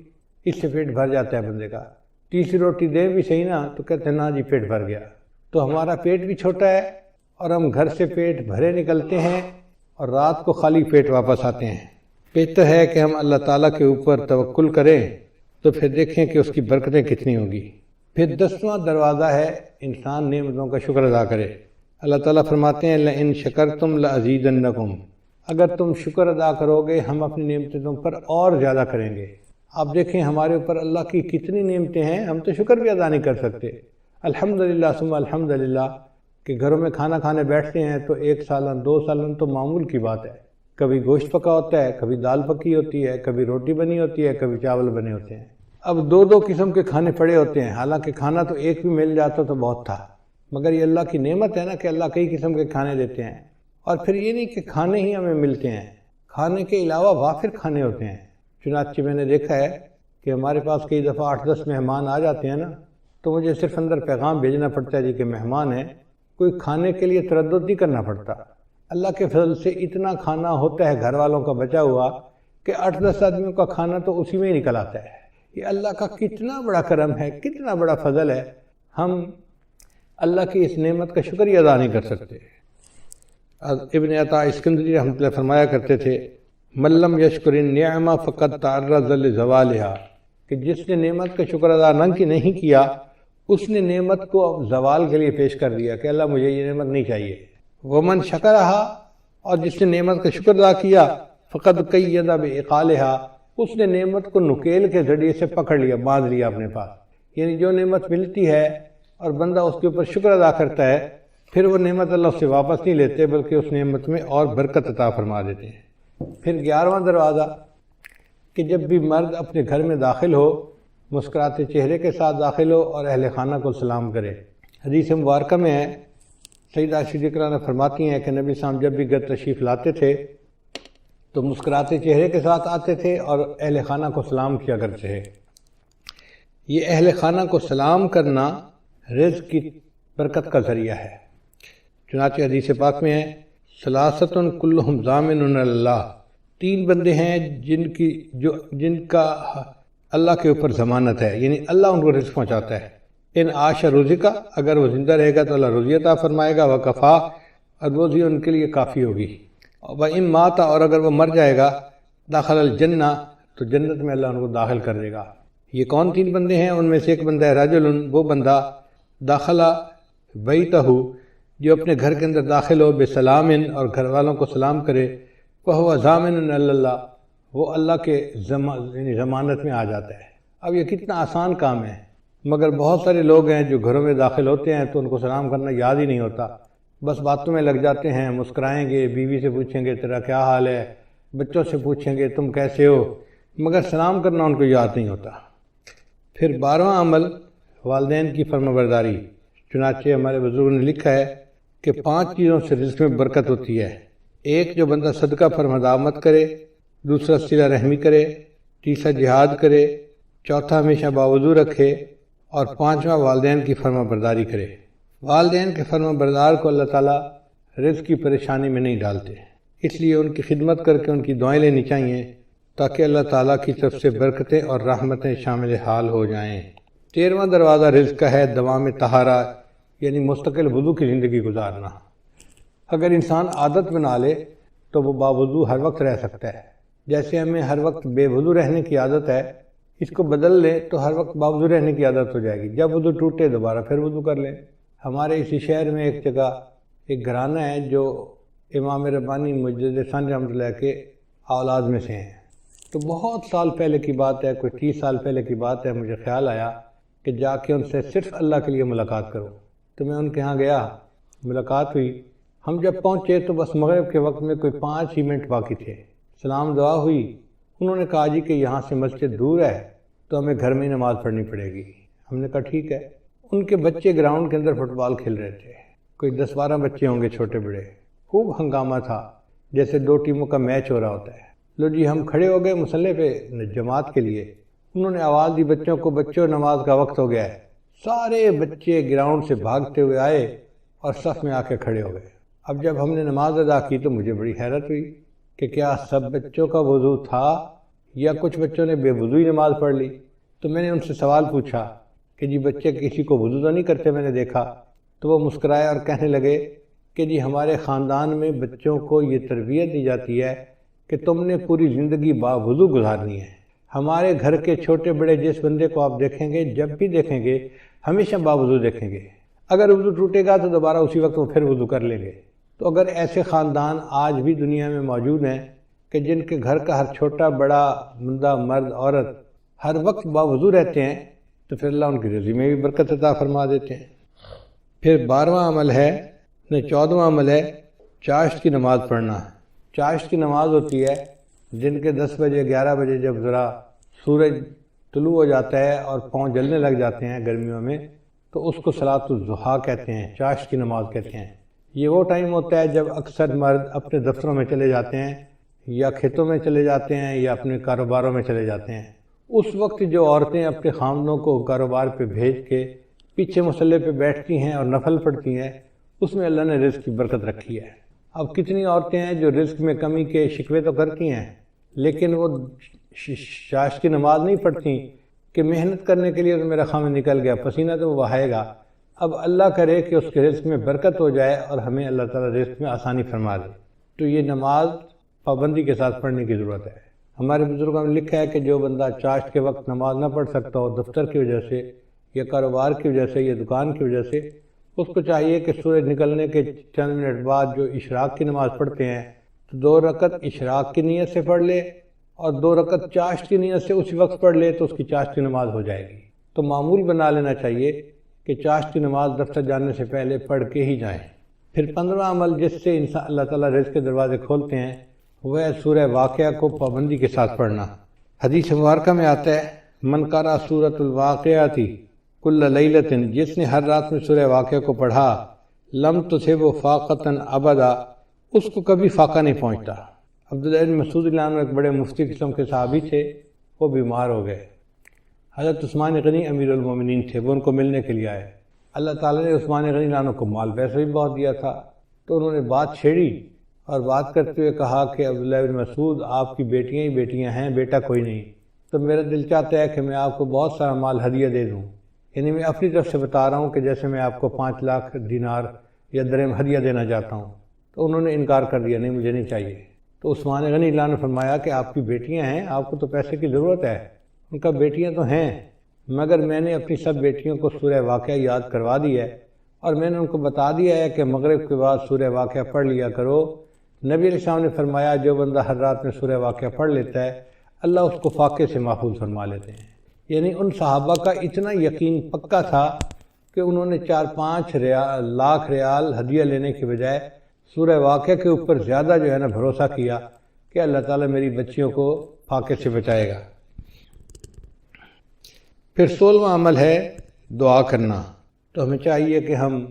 اس سے پیٹ بھر جاتا ہے بندے کا۔ تیسری روٹی دیں بھی صحیح نا تو کہتے ہیں نا جی پیٹ بھر گیا۔ تو ہمارا پیٹ بھی چھوٹا ہے اور ہم گھر سے پیٹ بھرے نکلتے ہیں اور رات کو خالی پیٹ واپس آتے ہیں۔ بہتر ہے کہ ہم اللہ تعالیٰ کے اوپر توکل کریں تو پھر دیکھیں کہ اس کی برکتیں کتنی ہوں گی۔ پھر 10واں دروازہ ہے انسان نعمتوں کا شکر ادا کرے۔ اللہ تعالیٰ فرماتے ہیں لَإِن شَكَرْتُمْ لَأَزِيدَنَّكُمْ، اگر تم شکر ادا کرو گے ہم اپنی نعمتیں تم پر اور زیادہ کریں گے۔ آپ دیکھیں ہمارے اوپر اللہ کی کتنی نعمتیں ہیں، ہم تو شکر بھی ادا نہیں کر سکتے۔ الحمدللہ ثم الحمدللہ کہ گھروں میں کھانا کھانے بیٹھتے ہیں تو 1 سالن 2 سالن تو معمول کی بات ہے، کبھی گوشت پکا ہوتا ہے، کبھی دال پکی ہوتی ہے، کبھی روٹی بنی ہوتی ہے، کبھی چاول بنے ہوتے ہیں۔ اب 2 قسم کے کھانے پڑے ہوتے ہیں، حالانکہ کھانا تو ایک بھی مل جاتا تو بہت تھا، مگر یہ اللہ کی نعمت ہے نا کہ اللہ کئی قسم کے کھانے دیتے ہیں۔ اور پھر یہ نہیں کہ کھانے ہی ہمیں ملتے ہیں، کھانے کے علاوہ وافر کھانے ہوتے ہیں۔ چنانچہ میں نے دیکھا ہے کہ ہمارے پاس کئی دفعہ 8-10 مہمان آ جاتے ہیں نا تو مجھے صرف اندر پیغام بھیجنا پڑتا ہے جی کہ مہمان ہیں، کوئی کھانے کے لیے تردد نہیں کرنا پڑتا۔ اللہ کے فضل سے اتنا کھانا ہوتا ہے گھر والوں کا بچا ہوا کہ 8-10 آدمیوں کا کھانا تو اسی میں ہی نکل آتا ہے۔ یہ اللہ کا کتنا بڑا کرم ہے، کتنا بڑا فضل ہے، ہم اللہ کی اس نعمت کا شکریہ ادا نہیں کر سکتے۔ ابن عطا اسکندری رحمۃ اللہ فرمایا کرتے تھے من لم یشکر النعمہ فقد تعرض لزوالہا، کہ جس نے نعمت کا شکر ادا نہیں کیا اس نے نعمت کو زوال کے لیے پیش کر دیا کہ اللہ مجھے یہ نعمت نہیں چاہیے۔ ومن شکرہا، اور جس نے نعمت کا شکر ادا کیا فقد قید بعقالہا، اس نے نعمت کو نکیل کے ذریعے سے پکڑ لیا، باندھ لیا اپنے پاس۔ یعنی جو نعمت ملتی ہے اور بندہ اس کے اوپر شکر ادا کرتا ہے پھر وہ نعمت اللہ سے واپس نہیں لیتے بلکہ اس نعمت میں اور برکت عطا فرما دیتے ہیں۔ پھر 11واں دروازہ کہ جب بھی مرد اپنے گھر میں داخل ہو مسکراتے چہرے کے ساتھ داخل ہو اور اہل خانہ کو سلام کرے۔ حدیث مبارکہ میں ہے، سیدہ صدیقہ نے فرماتی ہیں کہ نبی صاحب جب بھی گھر تشریف لاتے تھے تو مسکراتے چہرے کے ساتھ آتے تھے اور اہل خانہ کو سلام کیا کرتے تھے۔ یہ اہل خانہ کو سلام کرنا رزق کی برکت کا ذریعہ ہے۔ چنانچہ حدیث پاک میں ہے ثلاثۃ کلہم ضامن اللہ، 3 بندے ہیں جن کا اللہ کے اوپر ضمانت ہے، یعنی اللہ ان کو رزق پہنچاتا ہے۔ ان عاش رزقا، اگر وہ زندہ رہے گا تو اللہ روزی عطا فرمائے گا، وکفا، اور روزی ان کے لیے کافی ہوگی، وان مات، اور اگر وہ مر جائے گا داخل الجنہ، تو جنت میں اللہ ان کو داخل کر دے گا۔ یہ کون 3 بندے ہیں؟ ان میں سے ایک بندہ ہے رجل، وہ بندہ داخلہ بیتہ، جو اپنے گھر کے اندر داخل ہو بسلام، اور گھر والوں کو سلام کرے، وہو ضامن اللہ، وہ اللہ کے ضمانت میں آ جاتا ہے۔ اب یہ کتنا آسان کام ہے، مگر بہت سارے لوگ ہیں جو گھروں میں داخل ہوتے ہیں تو ان کو سلام کرنا یاد ہی نہیں ہوتا، بس باتوں میں لگ جاتے ہیں، مسکرائیں گے، بیوی سے پوچھیں گے تیرا کیا حال ہے، بچوں سے پوچھیں گے تم کیسے ہو، مگر سلام کرنا ان کو یاد نہیں ہوتا۔ پھر 12واں عمل والدین کی فرمانبرداری۔ چنانچہ ہمارے بزرگوں نے لکھا ہے کہ 5 چیزوں سے رزق میں برکت ہوتی ہے۔ ایک، جو بندہ صدقہ فرمدامت کرے، دوسرا صلہ رحمی کرے، تیسرا جہاد کرے، چوتھا ہمیشہ باوضو رکھے، اور پانچواں والدین کی فرما برداری کرے۔ والدین کے فرما بردار کو اللہ تعالیٰ رزق کی پریشانی میں نہیں ڈالتے، اس لیے ان کی خدمت کر کے ان کی دعائیں لینی چاہیے تاکہ اللہ تعالیٰ کی طرف سے برکتیں اور رحمتیں شامل حال ہو جائیں۔ 13واں دروازہ رزق کا ہے دوام طہارہ، یعنی مستقل وضو کی زندگی گزارنا۔ اگر انسان عادت بنا لے تو وہ باوضو ہر وقت رہ سکتا ہے۔ جیسے ہمیں ہر وقت بے وضو رہنے کی عادت ہے، اس کو بدل لیں تو ہر وقت باوضو رہنے کی عادت ہو جائے گی۔ جب وضو ٹوٹے دوبارہ پھر وضو کر لیں۔ ہمارے اسی شہر میں ایک جگہ ایک گھرانہ ہے جو امام ربانی مجدد ثانی رحمۃ اللہ کے اولاد میں سے ہیں۔ تو بہت سال پہلے کی بات ہے، کوئی 30 سال پہلے کی بات ہے، مجھے خیال آیا کہ جا کے ان سے صرف اللہ کے لیے ملاقات کروں۔ تو میں ان کے ہاں گیا، ملاقات ہوئی۔ ہم جب پہنچے تو بس مغرب کے وقت میں کوئی 5 ہی منٹ باقی تھے۔ سلام دعا ہوئی۔ انہوں نے کہا جی کہ یہاں سے مسجد دور ہے تو ہمیں گھر میں ہی نماز پڑھنی پڑے گی۔ ہم نے کہا ٹھیک ہے۔ ان کے بچے گراؤنڈ کے اندر فٹ بال کھیل رہے تھے، کوئی 10-12 بچے ہوں گے چھوٹے بڑے، خوب ہنگامہ تھا جیسے 2 ٹیموں کا میچ ہو رہا ہوتا ہے۔ لو جی ہم کھڑے ہو گئے مصلی پہ جماعت کے لیے۔ انہوں نے آواز دی بچوں کو، بچوں نماز کا وقت ہو گیا ہے۔ سارے بچے گراؤنڈ سے بھاگتے ہوئے آئے اور صف میں آ کے کھڑے ہو گئے۔ اب جب ہم نے نماز ادا کی تو مجھے بڑی حیرت ہوئی کہ کیا سب بچوں کا وضو تھا یا کچھ بچوں نے بے وضوئی نماز پڑھ لی۔ تو میں نے ان سے سوال پوچھا کہ جی بچے کسی کو وضو تو نہیں کرتے میں نے دیکھا؟ تو وہ مسکرائے اور کہنے لگے کہ جی ہمارے خاندان میں بچوں کو یہ تربیت دی جاتی ہے کہ تم نے پوری زندگی باوضو گزارنی ہے۔ ہمارے گھر کے چھوٹے بڑے جس بندے کو آپ دیکھیں گے، جب بھی دیکھیں گے ہمیشہ باوضو دیکھیں گے۔ اگر وضو ٹوٹے گا تو دوبارہ اسی وقت وہ پھر وضو کر لیں گے۔ تو اگر ایسے خاندان آج بھی دنیا میں موجود ہیں کہ جن کے گھر کا ہر چھوٹا بڑا بندہ مرد عورت ہر وقت باوضو رہتے ہیں تو پھر اللہ ان کی رزق میں بھی برکت عطا فرما دیتے ہیں۔ پھر 12واں عمل ہے، 14واں عمل ہے چاشت کی نماز پڑھنا۔ چاشت کی نماز ہوتی ہے دن کے 10 بجے 11 بجے جب ذرا سورج طلوع ہو جاتا ہے اور پاؤں جلنے لگ جاتے ہیں گرمیوں میں، تو اس کو صلاۃ الضحیٰ کہتے ہیں، چاشت کی نماز کہتے ہیں۔ یہ وہ ٹائم ہوتا ہے جب اکثر مرد اپنے دفتروں میں چلے جاتے ہیں یا کھیتوں میں چلے جاتے ہیں یا اپنے کاروباروں میں چلے جاتے ہیں۔ اس وقت جو عورتیں اپنے خامدوں کو کاروبار پہ بھیج کے پیچھے مصلی پہ بیٹھتی ہیں اور نفل پڑھتی ہیں، اس میں اللہ نے رزق کی برکت رکھی ہے۔ اب کتنی عورتیں ہیں جو رزق میں کمی کے شکوے تو کرتی ہیں لیکن وہ چاشت کی نماز نہیں پڑھتی کہ محنت کرنے کے لیے تو میرا خامد نکل گیا، پسینہ تو وہ بہائے گا۔ اب اللہ کرے کہ اس کے رزق میں برکت ہو جائے اور ہمیں اللہ تعالیٰ رزق میں آسانی فرما دے، تو یہ نماز پابندی کے ساتھ پڑھنے کی ضرورت ہے۔ ہمارے بزرگوں نے لکھا ہے کہ جو بندہ چاشت کے وقت نماز نہ پڑھ سکتا ہو دفتر کی وجہ سے یا کاروبار کی وجہ سے یا دکان کی وجہ سے، اس کو چاہیے کہ سورج نکلنے کے چند منٹ بعد جو اشراق کی نماز پڑھتے ہیں تو 2 رکعت اشراق کی نیت سے پڑھ لے اور 2 رکعت چاشت کی نیت سے اسی وقت پڑھ لے تو اس کی چاشت کی نماز ہو جائے گی۔ تو معمول بنا لینا چاہیے کہ چاشت کی نماز دفتر جانے سے پہلے پڑھ کے ہی جائیں۔ پھر 15واں عمل جس سے انسان اللہ تعالیٰ رزق کے دروازے کھولتے ہیں وہ ہے سورہ واقعہ کو پابندی کے ساتھ پڑھنا۔ حدیث مبارکہ میں آتا ہے من قرأ سورۃ الواقعۃ کل لیلۃ، جس نے ہر رات میں سورہ واقعہ کو پڑھا لم تصبہ فاقۃ ابدا، اس کو کبھی فاقہ نہیں پہنچتا۔ عبداللہ بن مسعود رضی اللہ عنہ ایک بڑے مفتی قسم کے صحابی تھے، وہ بیمار ہو گئے۔ حضرت عثمان غنی امیر المومنین تھے، وہ ان کو ملنے کے لیے آئے۔ اللہ تعالیٰ نے عثمان غنی رضی اللہ عنہ کو مال پیسہ بھی بہت دیا تھا، تو انہوں نے بات چھیڑی اور بات کرتے ہوئے کہا کہ عبداللہ بن مسعود آپ کی بیٹیاں ہی بیٹیاں ہیں، بیٹا کوئی نہیں، تو میرا دل چاہتا ہے کہ میں آپ کو بہت سارا مال ہدیہ دے دوں۔ یعنی میں اپنی طرف سے بتا رہا ہوں کہ جیسے میں آپ کو 5 لاکھ دینار یا درہم ہدیہ دینا چاہتا ہوں۔ تو انہوں نے انکار کر دیا، نہیں مجھے نہیں چاہیے۔ تو عثمان غنی اللہ نے فرمایا کہ آپ کی بیٹیاں ہیں، آپ کو تو پیسے کی ضرورت ہے۔ ان کا بیٹیاں تو ہیں مگر میں نے اپنی سب بیٹیوں کو سورہ واقعہ یاد کروا دی ہے اور میں نے ان کو بتا دیا ہے کہ مغرب کے بعد سورہ واقعہ پڑھ لیا کرو۔ نبی علیہ السلام نے فرمایا جو بندہ ہر رات میں سورہ واقعہ پڑھ لیتا ہے اللہ اس کو فاقے سے محفوظ فرما لیتے ہیں۔ یعنی ان صحابہ کا اتنا یقین پکا تھا کہ انہوں نے 4-5 لاکھ ریال ہدیہ لینے کے بجائے سورہ واقعہ کے اوپر زیادہ جو ہے نا بھروسہ کیا کہ اللہ تعالیٰ میری بچیوں کو فاقے سے بچائے گا۔ پھر 16واں عمل ہے دعا کرنا۔ تو ہمیں چاہیے کہ ہم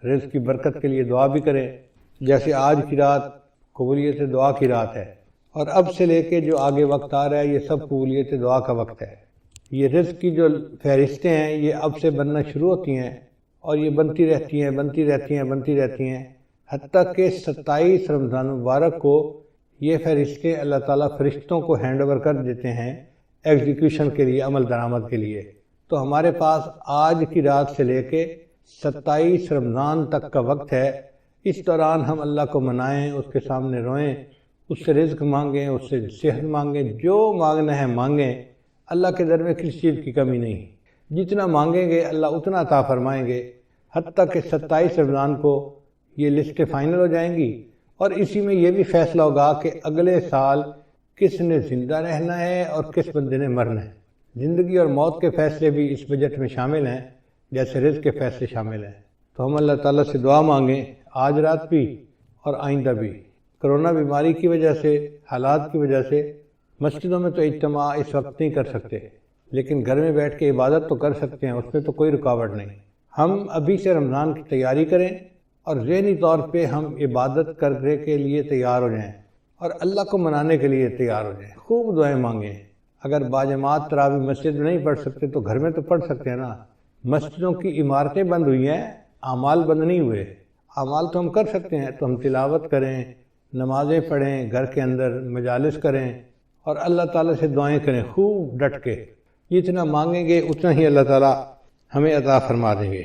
رزق کی برکت کے لیے دعا بھی کریں، جیسے آج کی رات قبولیت دعا کی رات ہے اور اب سے لے کے جو آگے وقت آ رہا ہے یہ سب قبولیت دعا کا وقت ہے۔ یہ رزق کی جو فہرستیں ہیں یہ اب سے بننا شروع ہوتی ہیں اور یہ بنتی رہتی ہیں بنتی رہتی ہیں بنتی رہتی ہیں، حتیٰ کہ 27 رمضان مبارک کو یہ فہرستیں اللہ تعالیٰ فرشتوں کو ہینڈ اوور کر دیتے ہیں ایگزیکیوشن کے لیے، عمل درآمد کے لیے۔ تو ہمارے پاس آج کی رات سے لے کے 27 رمضان تک کا وقت ہے، اس دوران ہم اللہ کو منائیں، اس کے سامنے روئیں، اس سے رزق مانگیں، اس سے صحت مانگیں، جو مانگنا ہے مانگیں۔ اللہ کے در میں کسی چیز کی کمی نہیں، جتنا مانگیں گے اللہ اتنا عطا فرمائیں گے، حتیٰ کہ 27 رمضان کو یہ لسٹیں فائنل ہو جائیں گی، اور اسی میں یہ بھی فیصلہ ہوگا کہ اگلے سال کس نے زندہ رہنا ہے اور کس بندے نے مرنا ہے۔ زندگی اور موت کے فیصلے بھی اس بجٹ میں شامل ہیں، جیسے رزق کے فیصلے شامل ہیں۔ تو ہم اللہ تعالیٰ سے دعا مانگیں آج رات بھی اور آئندہ بھی۔ کرونا بیماری کی وجہ سے، حالات کی وجہ سے مسجدوں میں تو اجتماع اس وقت نہیں کر سکتے، لیکن گھر میں بیٹھ کے عبادت تو کر سکتے ہیں، اس میں تو کوئی رکاوٹ نہیں۔ ہم ابھی سے رمضان کی تیاری کریں اور ذہنی طور پہ ہم عبادت کرنے کے لیے تیار ہو جائیں اور اللہ کو منانے کے لیے تیار ہو جائیں، خوب دعائیں مانگیں۔ اگر باجماعت تراویح مسجد میں نہیں پڑھ سکتے تو گھر میں تو پڑھ سکتے ہیں نا۔ مسجدوں کی عمارتیں بند ہوئی ہیں، اعمال بند نہیں ہوئے، اعمال تو ہم کر سکتے ہیں، تو ہم تلاوت کریں، نمازیں پڑھیں، گھر کے اندر مجالس کریں اور اللہ تعالیٰ سے دعائیں کریں خوب ڈٹ کے۔ جتنا مانگیں گے اتنا ہی اللہ تعالیٰ ہمیں عطا فرما دیں گے۔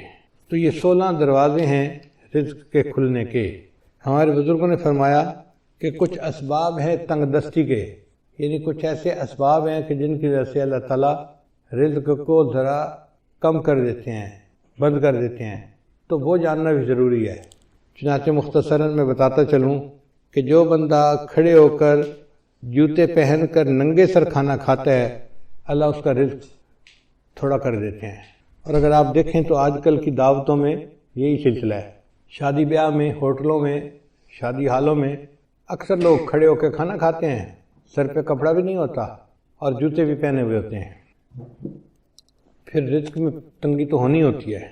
تو یہ 16 دروازے ہیں رزق کے کھلنے کے۔ ہمارے بزرگوں نے فرمایا کہ کچھ اسباب ہیں تنگ دستی کے، یعنی کچھ ایسے اسباب ہیں کہ جن کی وجہ سے اللہ تعالیٰ رزق کو ذرا کم کر دیتے ہیں، بند کر دیتے ہیں، تو وہ جاننا بھی ضروری ہے۔ چنانچہ مختصراً میں بتاتا چلوں کہ جو بندہ کھڑے ہو کر جوتے پہن کر ننگے سر کھانا کھاتا ہے، اللہ اس کا رزق تھوڑا کر دیتے ہیں۔ اور اگر آپ دیکھیں تو آج کل کی دعوتوں میں یہی سلسلہ ہے، شادی بیاہ میں، ہوٹلوں میں، شادی ہالوں میں اکثر لوگ کھڑے ہو کے کھانا کھاتے ہیں، سر پہ کپڑا بھی نہیں ہوتا اور جوتے بھی پہنے ہوئے ہوتے ہیں۔ پھر رزق میں تنگی تو ہونی ہوتی ہے۔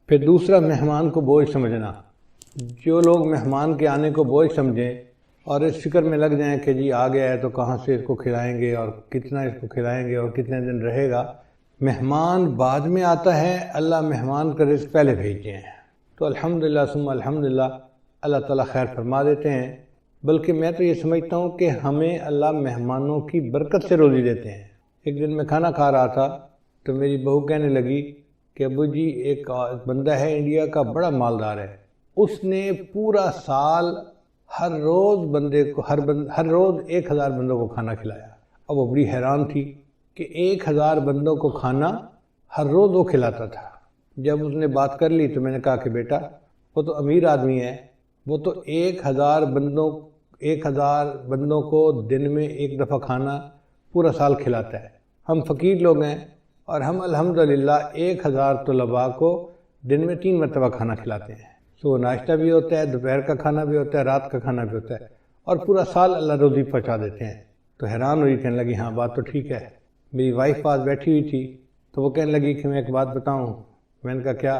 پھر دوسرا، مہمان کو بوجھ سمجھنا۔ جو لوگ مہمان کے آنے کو بوجھ سمجھیں اور اس فکر میں لگ جائیں کہ جی آ گیا ہے تو کہاں سے اس کو کھلائیں گے اور کتنا اس کو کھلائیں گے اور کتنے دن رہے گا، مہمان بعد میں آتا ہے، اللہ مہمان کا رزق پہلے بھیجتے ہیں، تو الحمدللہ ثم الحمدللہ اللہ تعالیٰ خیر فرما دیتے ہیں۔ بلکہ میں تو یہ سمجھتا ہوں کہ ہمیں اللہ مہمانوں کی برکت سے روزی دیتے ہیں۔ ایک دن میں کھانا کھا رہا تھا تو میری بہو کہنے لگی کہ ابو جی ایک بندہ ہے انڈیا کا، بڑا مالدار ہے، اس نے پورا سال ہر روز بندے کو ہر روز 1000 بندوں کو کھانا کھلایا۔ اب وہ بڑی حیران تھی کہ 1000 بندوں کو کھانا ہر روز وہ کھلاتا تھا۔ جب اس نے بات کر لی تو میں نے کہا کہ بیٹا وہ تو امیر آدمی ہے، وہ تو 1000 بندوں کو دن میں ایک دفعہ کھانا پورا سال کھلاتا ہے۔ ہم فقیر لوگ ہیں اور ہم الحمدللہ 1000 طلباء کو دن میں 3 مرتبہ کھانا کھلاتے ہیں۔ صبح ناشتہ بھی ہوتا ہے، دوپہر کا کھانا بھی ہوتا ہے، رات کا کھانا بھی ہوتا ہے، اور پورا سال اللہ روزی پہنچا دیتے ہیں۔ تو حیران ہوئی، کہنے لگی ہاں بات تو ٹھیک ہے۔ میری وائف پاس بیٹھی ہوئی تھی تو وہ کہنے لگی کہ میں ایک بات بتاؤں۔ میں نے کہا کیا؟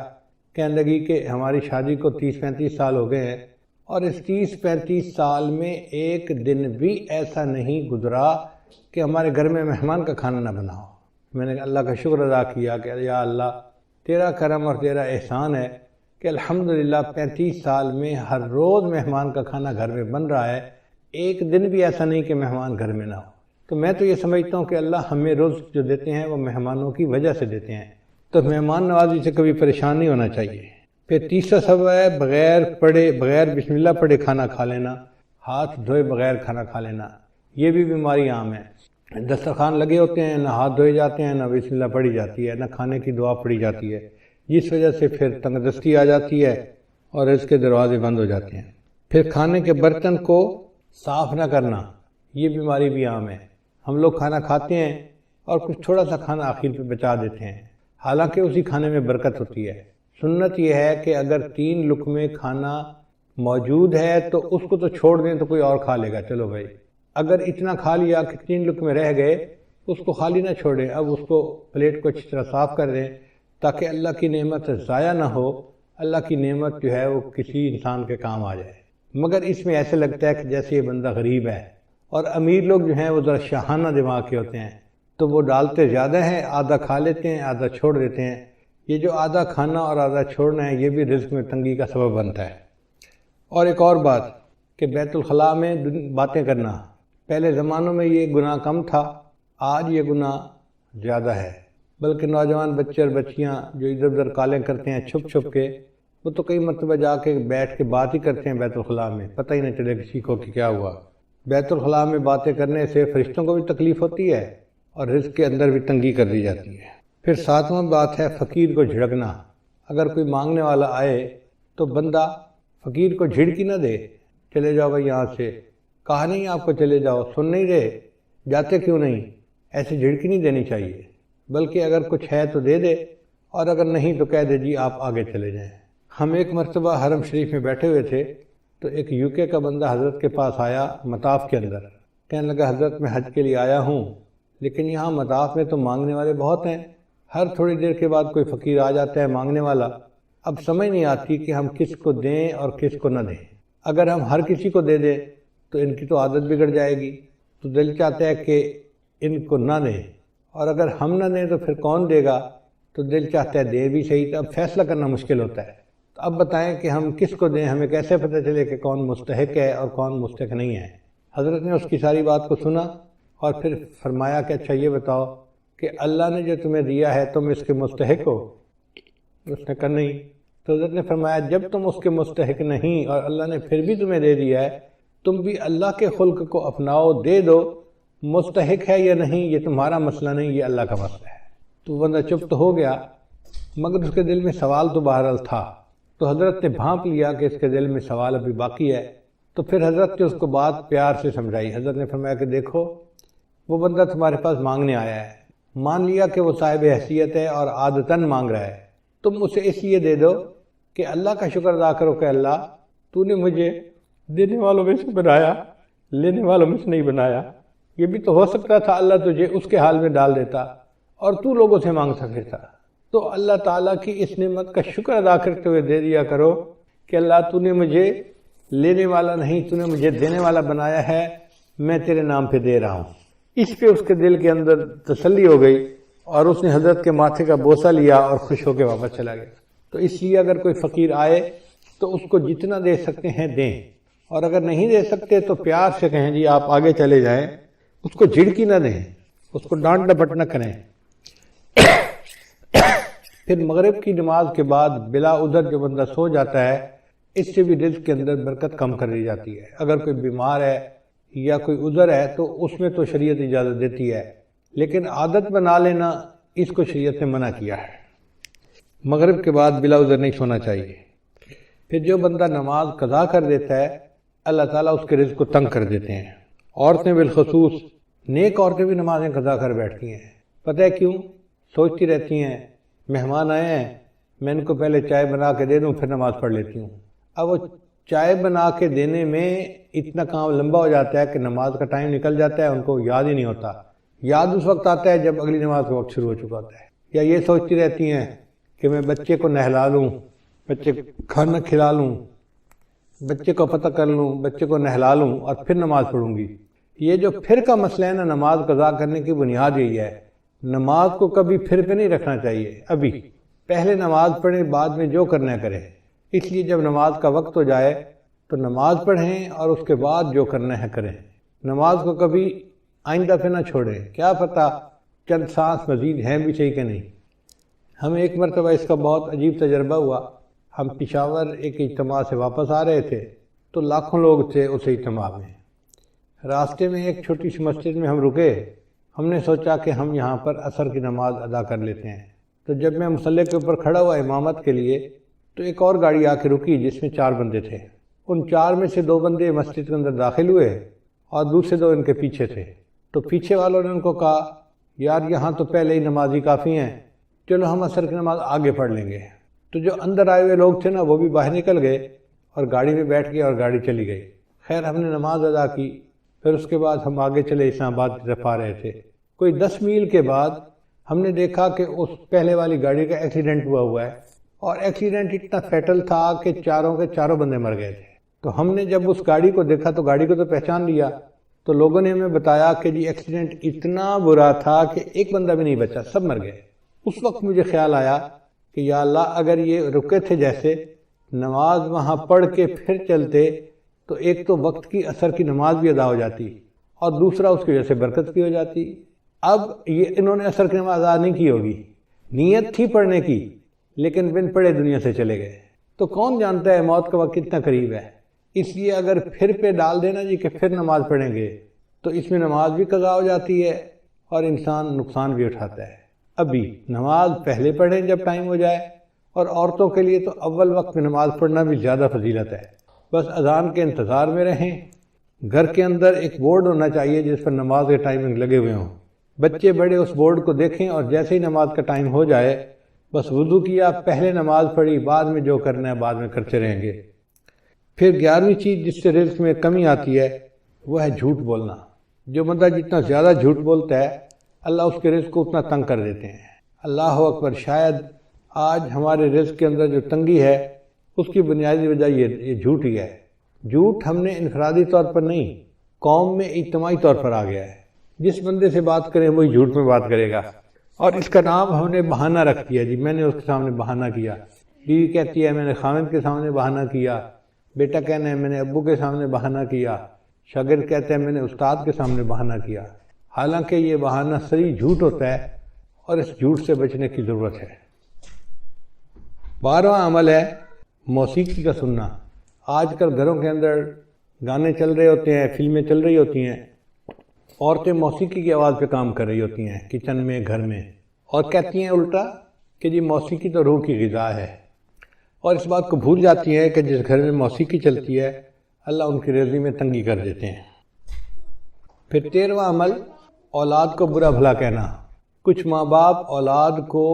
کہنے لگی کہ ہماری شادی کو 30-35 سال ہو گئے ہیں اور اس 30-35 سال میں ایک دن بھی ایسا نہیں گزرا کہ ہمارے گھر میں مہمان کا کھانا نہ بنا ہو۔ میں نے اللہ کا شکر ادا کیا کہ یا اللہ تیرا کرم اور تیرا احسان ہے کہ الحمدللہ 35 سال میں ہر روز مہمان کا کھانا گھر میں بن رہا ہے، ایک دن بھی ایسا نہیں کہ مہمان گھر میں نہ ہو۔ تو میں تو یہ سمجھتا ہوں کہ اللہ ہمیں رزق جو دیتے ہیں وہ مہمانوں کی وجہ سے دیتے ہیں، تو مہمان نوازی سے کبھی پریشان نہیں ہونا چاہیے۔ پھر تیسرا سبب ہے بغیر بسم اللہ پڑھے کھانا کھا لینا، ہاتھ دھوئے بغیر کھانا کھا لینا۔ یہ بھی بیماری عام ہے، دسترخوان لگے ہوتے ہیں، نہ ہاتھ دھوئے جاتے ہیں، نہ بسم اللہ پڑھی جاتی ہے، نہ کھانے کی دعا پڑھی جاتی ہے، جس وجہ سے پھر تنگ دستی آ جاتی ہے اور اس کے دروازے بند ہو جاتے ہیں۔ پھر کھانے کے برتن کو صاف نہ کرنا، یہ بیماری بھی عام ہے۔ ہم لوگ کھانا کھاتے ہیں اور کچھ تھوڑا سا کھانا آخر پہ بچا دیتے ہیں، حالانکہ اسی کھانے میں برکت ہوتی ہے۔ سنت یہ ہے کہ اگر 3 لقمے کھانا موجود ہے تو اس کو تو چھوڑ دیں تو کوئی اور کھا لے گا، چلو بھائی۔ اگر اتنا کھا لیا کہ 3 لقمے رہ گئے، اس کو خالی نہ چھوڑیں، اب اس کو پلیٹ کو اچھی طرح صاف کر دیں تاکہ اللہ کی نعمت ضائع نہ ہو، اللہ کی نعمت جو ہے وہ کسی انسان کے کام آ جائے۔ مگر اس میں ایسے لگتا ہے کہ جیسے یہ بندہ غریب ہے، اور امیر لوگ جو ہیں وہ ذرا شاہانہ دماغ کے ہوتے ہیں، تو وہ ڈالتے زیادہ ہیں، آدھا کھا لیتے ہیں، آدھا چھوڑ دیتے ہیں۔ یہ جو آدھا کھانا اور آدھا چھوڑنا ہے یہ بھی رزق میں تنگی کا سبب بنتا ہے۔ اور ایک اور بات کہ بیت الخلاء میں باتیں کرنا، پہلے زمانوں میں یہ گناہ کم تھا، آج یہ گناہ زیادہ ہے، بلکہ نوجوان بچے اور بچیاں جو ادھر ادھر کالیں کرتے ہیں چھپ چھپ کے، وہ تو کئی مرتبہ جا کے بیٹھ کے بات ہی کرتے ہیں بیت الخلاء میں، پتہ ہی نہیں چلے کسی کو کہ کیا ہوا۔ بیت الخلاء میں باتیں کرنے سے فرشتوں کو بھی تکلیف ہوتی ہے اور رزق کے اندر بھی تنگی کر دی جاتی ہے۔ پھر ساتواں بات ہے فقیر کو جھڑکنا۔ اگر کوئی مانگنے والا آئے تو بندہ فقیر کو جھڑکی نہ دے، چلے جاؤ بھائی یہاں سے، کہا نہیں آپ کو چلے جاؤ، سن نہیں رہے، جاتے کیوں نہیں، ایسے جھڑکی نہیں دینی چاہیے، بلکہ اگر کچھ ہے تو دے دے، اور اگر نہیں تو کہہ دے جی آپ آگے چلے جائیں۔ ہم ایک مرتبہ حرم شریف میں بیٹھے ہوئے تھے تو ایک UK کا بندہ حضرت کے پاس آیا مطاف کے اندر، کہنے لگا حضرت میں حج کے لیے آیا ہوں، لیکن یہاں مطاف میں تو مانگنے والے بہت ہیں، ہر تھوڑی دیر کے بعد کوئی فقیر آ جاتا ہے مانگنے والا، اب سمجھ نہیں آتی کہ ہم کس کو دیں اور کس کو نہ دیں۔ اگر ہم ہر کسی کو دے دیں تو ان کی تو عادت بگڑ جائے گی، تو دل چاہتا ہے کہ ان کو نہ دیں، اور اگر ہم نہ دیں تو پھر کون دے گا، تو دل چاہتا ہے دے بھی صحیح، تو اب فیصلہ کرنا مشکل ہوتا ہے۔ تو اب بتائیں کہ ہم کس کو دیں، ہمیں کیسے پتہ چلے کہ کون مستحق ہے اور کون مستحق نہیں ہے۔ حضرت نے اس کی ساری بات کو سنا اور پھر فرمایا کہ اچھا یہ بتاؤ کہ اللہ نے جو تمہیں دیا ہے تم اس کے مستحق ہو؟ اس نے کہا نہیں۔ تو حضرت نے فرمایا جب تم اس کے مستحق نہیں اور اللہ نے پھر بھی تمہیں دے دیا ہے، تم بھی اللہ کے خلق کو اپناؤ، دے دو، مستحق ہے یا نہیں یہ تمہارا مسئلہ نہیں، یہ اللہ کا مسئلہ ہے۔ تو بندہ چپ تو ہو گیا، مگر اس کے دل میں سوال تو بہرحال تھا، تو حضرت نے بھانپ لیا کہ اس کے دل میں سوال ابھی باقی ہے، تو پھر حضرت نے اس کو بات پیار سے سمجھائی۔ حضرت نے فرمایا کہ دیکھو وہ بندہ تمہارے پاس مانگنے آیا ہے، مان لیا کہ وہ صاحب حیثیت ہے اور عادتاً مانگ رہا ہے، تم اسے اس لیے دے دو کہ اللہ کا شکر ادا کرو کہ اللہ تو نے مجھے دینے والوں میں سے بنایا، لینے والوں میں سے نہیں بنایا۔ یہ بھی تو ہو سکتا تھا اللہ تجھے اس کے حال میں ڈال دیتا اور تو لوگوں سے مانگتا پھرتا۔ تو اللہ تعالیٰ کی اس نعمت کا شکر ادا کرتے ہوئے دے دیا کرو کہ اللہ تو نے مجھے لینے والا نہیں، تو نے مجھے دینے والا بنایا ہے، میں تیرے نام پہ دے رہا ہوں۔ اس پہ اس کے دل کے اندر تسلی ہو گئی اور اس نے حضرت کے ماتھے کا بوسہ لیا اور خوش ہو کے واپس چلا گیا۔ تو اس لیے اگر کوئی فقیر آئے تو اس کو جتنا دے سکتے ہیں دیں، اور اگر نہیں دے سکتے تو پیار سے کہیں جی آپ آگے چلے جائیں، اس کو جھڑکی نہ دیں، اس کو ڈانٹ ڈپٹ نہ کریں۔ پھر مغرب کی نماز کے بعد بلا عذر جو بندہ سو جاتا ہے، اس سے بھی رزق کے اندر برکت کم کر دی جاتی ہے۔ اگر کوئی بیمار ہے یا کوئی عذر ہے تو اس میں تو شریعت اجازت دیتی ہے، لیکن عادت بنا لینا اس کو شریعت نے منع کیا ہے۔ مغرب کے بعد بلا عذر نہیں سونا چاہیے۔ پھر جو بندہ نماز قضا کر دیتا ہے اللہ تعالیٰ اس کے رزق کو تنگ کر دیتے ہیں۔ عورتیں بالخصوص، نیک عورتیں بھی نمازیں قضا کر بیٹھتی ہیں، پتہ ہے کیوں؟ سوچتی رہتی ہیں مہمان آئے ہیں میں ان کو پہلے چائے بنا کے دے دوں پھر نماز پڑھ لیتی ہوں۔ اب وہ چائے بنا کے دینے میں اتنا کام لمبا ہو جاتا ہے کہ نماز کا ٹائم نکل جاتا ہے، ان کو یاد ہی نہیں ہوتا۔ یاد اس وقت آتا ہے جب اگلی نماز کا وقت شروع ہو چکا ہوتا ہے۔ یا یہ سوچتی رہتی ہیں کہ میں بچے کو نہلا لوں، بچے کو کھانا کھلا لوں، بچے کو پتہ کر لوں، بچے کو نہلا لوں اور پھر نماز پڑھوں گی۔ یہ جو پھر کا مسئلہ ہے نا، نماز قضا کرنے کی بنیاد یہی ہے۔ نماز کو کبھی پھر پہ نہیں رکھنا چاہیے، ابھی پہلے نماز پڑھیں، بعد میں جو کرنا ہے کریں۔ اس لیے جب نماز کا وقت ہو جائے تو نماز پڑھیں اور اس کے بعد جو کرنا ہے کریں۔ نماز کو کبھی آئندہ پہ نہ چھوڑیں، کیا پتہ چند سانس مزید ہیں بھی صحیح کہ نہیں۔ ہمیں ایک مرتبہ اس کا بہت عجیب تجربہ ہوا۔ ہم پشاور ایک اجتماع سے واپس آ رہے تھے تو لاکھوں لوگ تھے اس اجتماع میں۔ راستے میں ایک چھوٹی سی مسجد میں ہم رکے، ہم نے سوچا کہ ہم یہاں پر عصر کی نماز ادا کر لیتے ہیں۔ تو جب میں مصلی کے اوپر کھڑا ہوا امامت کے لیے تو ایک اور گاڑی آ کے رکی جس میں 4 بندے تھے۔ ان 4 میں سے 2 بندے مسجد کے اندر داخل ہوئے اور دوسرے 2 ان کے پیچھے تھے۔ تو پیچھے والوں نے ان کو کہا یار یہاں تو پہلے ہی نمازی کافی ہیں، چلو ہم عصر کی نماز آگے پڑھ لیں گے۔ تو جو اندر آئے ہوئے لوگ تھے نا وہ بھی باہر نکل گئے اور گاڑی میں بیٹھ گئے اور گاڑی چلی گئی۔ خیر ہم نے نماز ادا کی، پھر اس کے بعد ہم آگے چلے اسلام آباد کی طرف آ رہے تھے۔ کوئی 10 میل کے بعد ہم نے دیکھا کہ اس پہلے والی گاڑی کا ایکسیڈنٹ ہوا ہے، اور ایکسیڈنٹ اتنا فیٹل تھا کہ چاروں کے چاروں بندے مر گئے تھے۔ تو ہم نے جب اس گاڑی کو دیکھا تو گاڑی کو تو پہچان لیا، تو لوگوں نے ہمیں بتایا کہ جی ایکسیڈنٹ اتنا برا تھا کہ ایک بندہ بھی نہیں بچا، سب مر گئے۔ اس وقت مجھے خیال آیا کہ یا اللہ اگر یہ رکے تھے جیسے نماز وہاں پڑھ کے پھر چلتے تو ایک تو وقت کی عصر کی نماز بھی ادا ہو جاتی اور دوسرا اس کی وجہ سے برکت بھی ہو جاتی۔ اب یہ انہوں نے عصر کی نماز ادا نہیں کی ہوگی، نیت تھی پڑھنے کی لیکن بن پڑھے دنیا سے چلے گئے، تو کون جانتا ہے موت کا وقت کتنا قریب ہے۔ اس لیے اگر پھر پہ ڈال دینا جی کہ پھر نماز پڑھیں گے تو اس میں نماز بھی قضا ہو جاتی ہے اور انسان نقصان بھی اٹھاتا ہے۔ ابھی نماز پہلے پڑھیں جب ٹائم ہو جائے، اور عورتوں کے لیے تو اول وقت میں نماز پڑھنا بھی زیادہ فضیلت ہے۔ بس اذان کے انتظار میں رہیں، گھر کے اندر ایک بورڈ ہونا چاہیے جس پر نماز کے ٹائمنگ لگے ہوئے ہوں، بچے بڑے اس بورڈ کو دیکھیں اور جیسے ہی نماز کا ٹائم ہو جائے بس وضو کیا، پہلے نماز پڑھی، بعد میں جو کرنا ہے بعد میں کرتے رہیں گے۔ پھر 11ویں چیز جس سے رزق میں کمی آتی ہے وہ ہے جھوٹ بولنا۔ جو بندہ جتنا زیادہ جھوٹ بولتا ہے اللہ اس کے رزق کو اتنا تنگ کر دیتے ہیں۔ اللہ اکبر، شاید آج ہمارے رزق کے اندر جو تنگی ہے اس کی بنیادی وجہ یہ جھوٹ ہی ہے۔ جھوٹ ہم نے انفرادی طور پر نہیں، قوم میں اجتماعی طور پر آ گیا ہے۔ جس بندے سے بات کریں وہی جھوٹ میں بات کرے گا، اور اس کا نام ہم نے بہانہ رکھ دیا جی میں نے اس کے سامنے بہانہ کیا۔ بیوی کہتی ہے میں نے خاوند کے سامنے بہانہ کیا، بیٹا کہنا ہے میں نے ابو کے سامنے بہانہ کیا، شاگرد کہتے ہیں میں نے استاد کے سامنے بہانہ کیا، حالانکہ یہ بہانہ صریح جھوٹ ہوتا ہے اور اس جھوٹ سے بچنے کی ضرورت ہے۔ 12واں عمل ہے موسیقی کا سننا۔ آج کل گھروں کے اندر گانے چل رہے ہوتے ہیں، فلمیں چل رہی ہوتی ہیں، عورتیں موسیقی کی آواز پہ کام کر رہی ہوتی ہیں کچن میں، گھر میں، اور کہتی ہیں الٹا کہ جی موسیقی تو روح کی غذا ہے، اور اس بات کو بھول جاتی ہیں کہ جس گھر میں موسیقی چلتی ہے اللہ ان کی رزق میں تنگی کر دیتے ہیں۔ پھر 13واں عمل اولاد کو برا بھلا کہنا۔ کچھ ماں باپ اولاد کو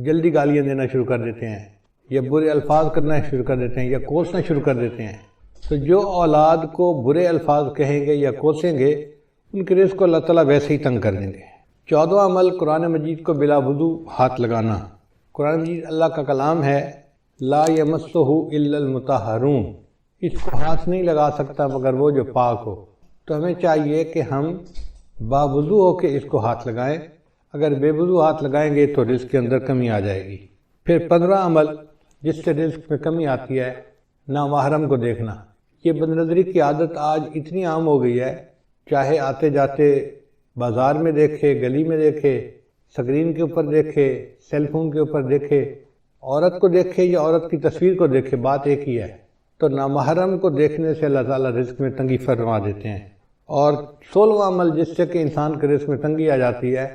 جلدی گالیاں دینا شروع کر دیتے ہیں یا برے الفاظ کرنا شروع کر دیتے ہیں یا کوسنا شروع کر دیتے ہیں۔ تو جو اولاد کو برے الفاظ کہیں گے یا کوسیں گے ان کے رزق کو اللہ تعالیٰ ویسے ہی تنگ کر دیں گے۔ 14واں عمل قرآن مجید کو بلا وضو ہاتھ لگانا۔ قرآن مجید اللہ کا کلام ہے، لا یمسہ الا المطہرون، اس کو ہاتھ نہیں لگا سکتا مگر وہ جو پاک ہو۔ تو ہمیں چاہیے کہ ہم باوضو ہو کے اس کو ہاتھ لگائیں، اگر بے وضو ہاتھ لگائیں گے تو رزق کے اندر کمی آ جائے گی۔ پھر 15واں عمل جس سے رزق میں کمی آتی ہے نامحرم کو دیکھنا۔ یہ بد نظری کی عادت آج اتنی عام ہو گئی ہے، چاہے آتے جاتے بازار میں دیکھے، گلی میں دیکھے، سکرین کے اوپر دیکھے، سیل فون کے اوپر دیکھے، عورت کو دیکھے یا عورت کی تصویر کو دیکھے، بات ایک ہی ہے۔ تو نامحرم کو دیکھنے سے اللہ تعالیٰ رزق میں تنگی فرما دیتے ہیں۔ اور 16واں عمل جس سے کہ انسان کے رزق میں تنگی آ جاتی ہے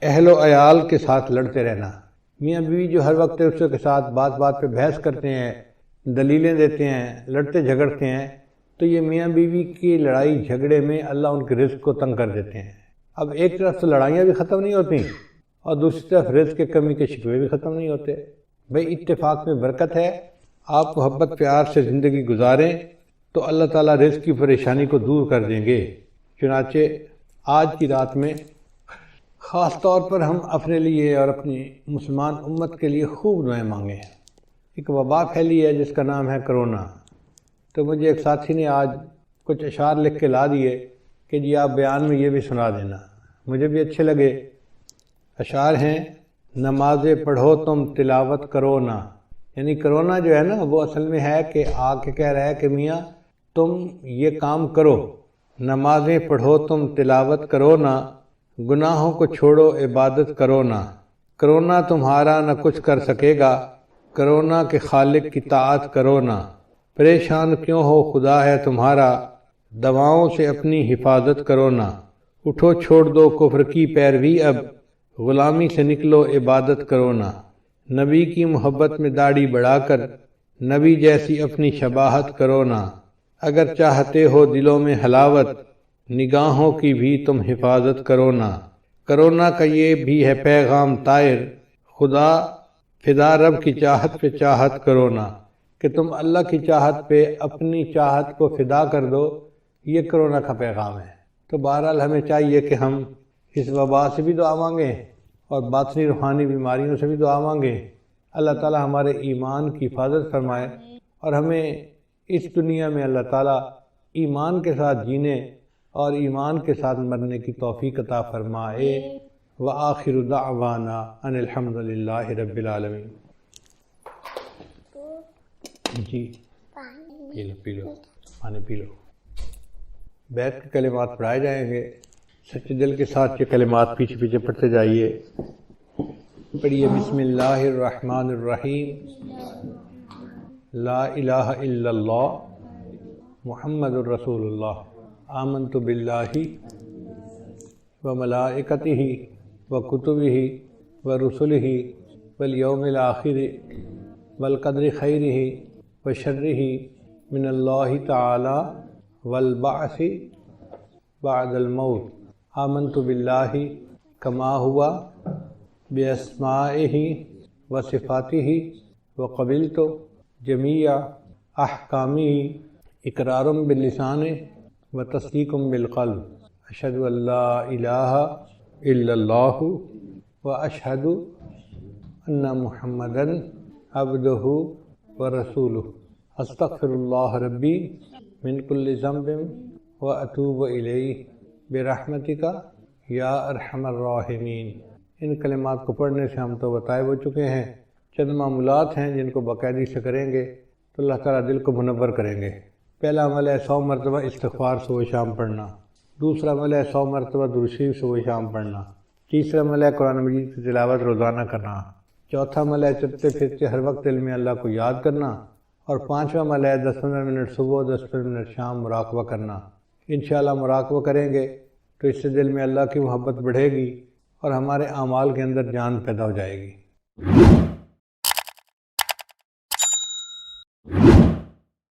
اہل و عیال کے ساتھ لڑتے رہنا۔ میاں بیوی جو ہر وقت ایک دوسرے کے ساتھ بات بات پہ بحث کرتے ہیں، دلیلیں دیتے ہیں، لڑتے جھگڑتے ہیں، تو یہ میاں بیوی کی لڑائی جھگڑے میں اللہ ان کے رزق کو تنگ کر دیتے ہیں۔ اب ایک طرف تو لڑائیاں بھی ختم نہیں ہوتی اور دوسری طرف رزق کے کمی کے شکوے بھی ختم نہیں ہوتے۔ بھئی اتفاق میں برکت ہے، آپ محبت پیار سے زندگی گزاریں تو اللہ تعالیٰ رزق کی پریشانی کو دور کر دیں گے۔ چنانچہ آج کی رات میں خاص طور پر ہم اپنے لیے اور اپنی مسلمان امت کے لیے خوب دعائیں مانگیں۔ ایک وبا پھیلی ہے جس کا نام ہے کرونا، تو مجھے ایک ساتھی نے آج کچھ اشعار لکھ کے لا دیے کہ جی آپ بیان میں یہ بھی سنا دینا، مجھے بھی اچھے لگے۔ اشعار ہیں، نمازیں پڑھو تم تلاوت کرو نہ، یعنی کرونا جو ہے نا وہ اصل میں ہے کہ آ کے کہہ رہا ہے کہ میاں تم یہ کام کرو، نمازیں پڑھو تم تلاوت کرو نہ، گناہوں کو چھوڑو عبادت کرو نہ، کرونا تمہارا نہ کچھ کر سکے گا، کرونا کے خالق کی طاعت کرو نہ، پریشان کیوں ہو خدا ہے تمہارا، دواؤں سے اپنی حفاظت کرو نہ، اٹھو چھوڑ دو کفر کی پیروی اب، غلامی سے نکلو عبادت کرو نہ، نبی کی محبت میں داڑھی بڑھا کر نبی جیسی اپنی شباہت کرو نہ، اگر چاہتے ہو دلوں میں حلاوت نگاہوں کی بھی تم حفاظت کرو نہ، کرونا کا یہ بھی ہے پیغام طائر، خدا فدا رب کی چاہت پہ چاہت کرو نہ، کہ تم اللہ کی چاہت پہ اپنی چاہت کو فدا کر دو، یہ کرونا کا پیغام ہے۔ تو بہرحال ہمیں چاہیے کہ ہم اس وبا سے بھی دعا مانگیں اور باطنی روحانی بیماریوں سے بھی دعا مانگیں، اللہ تعالی ہمارے ایمان کی حفاظت فرمائے اور ہمیں اس دنیا میں اللہ تعالی ایمان کے ساتھ جینے اور ایمان کے ساتھ مرنے کی توفیق عطا فرمائے۔ وآخر دعوانا ان الحمد للہ رب العالمین۔ جی پی لو پانی پی لو۔ بیت کے کلمات پڑھائے جائیں گے، سچے دل کے ساتھ یہ کلمات پیچھے پیچھے پڑھتے جائیے۔ پڑھیے بسم اللہ الرحمن الرحیم، لا الہ الا اللہ محمد الرسول اللہ، آمنت باللہ وملائکتہ وکتبہ ورسلہ والیوم الآخر والقدر خیرہ وشرہ من اللہ تعالی والبعث بعد الموت، آمنت باللہ کما ہوا باسمائہ وصفاتہ وقبلت جمیع احکامہ اقرار باللسان وتصدیق بالقلب، اشہد ان لا الہ الا اللہ واشہد ان محمدا عبدہ ورسولہ، استغفر اللہ ربی من کل ذنب واتوب الیہ برحمتک یا ارحم الراحمین۔ ان کلمات کو پڑھنے سے ہم تو بتائے ہو چکے ہیں، چند معمولات ہیں جن کو باقاعدگی سے کریں گے تو اللہ تعالیٰ دل کو منور کریں گے۔ پہلا عمل ہے 100 مرتبہ استغفار صبح شام پڑھنا، دوسرا عمل ہے 100 مرتبہ درود شریف صبح شام پڑھنا، تیسرا عمل ہے قرآن مجید کی تلاوت روزانہ کرنا، چوتھا عمل ہے چلتے پھرتے ہر وقت علم اللہ کو یاد کرنا، اور پانچواں عمل ہے 10-15 منٹ صبح 10-15 منٹ شام مراقبہ کرنا۔ انشاءاللہ مراقبہ کریں گے تو اس سے دل میں اللہ کی محبت بڑھے گی اور ہمارے اعمال کے اندر جان پیدا ہو جائے گی۔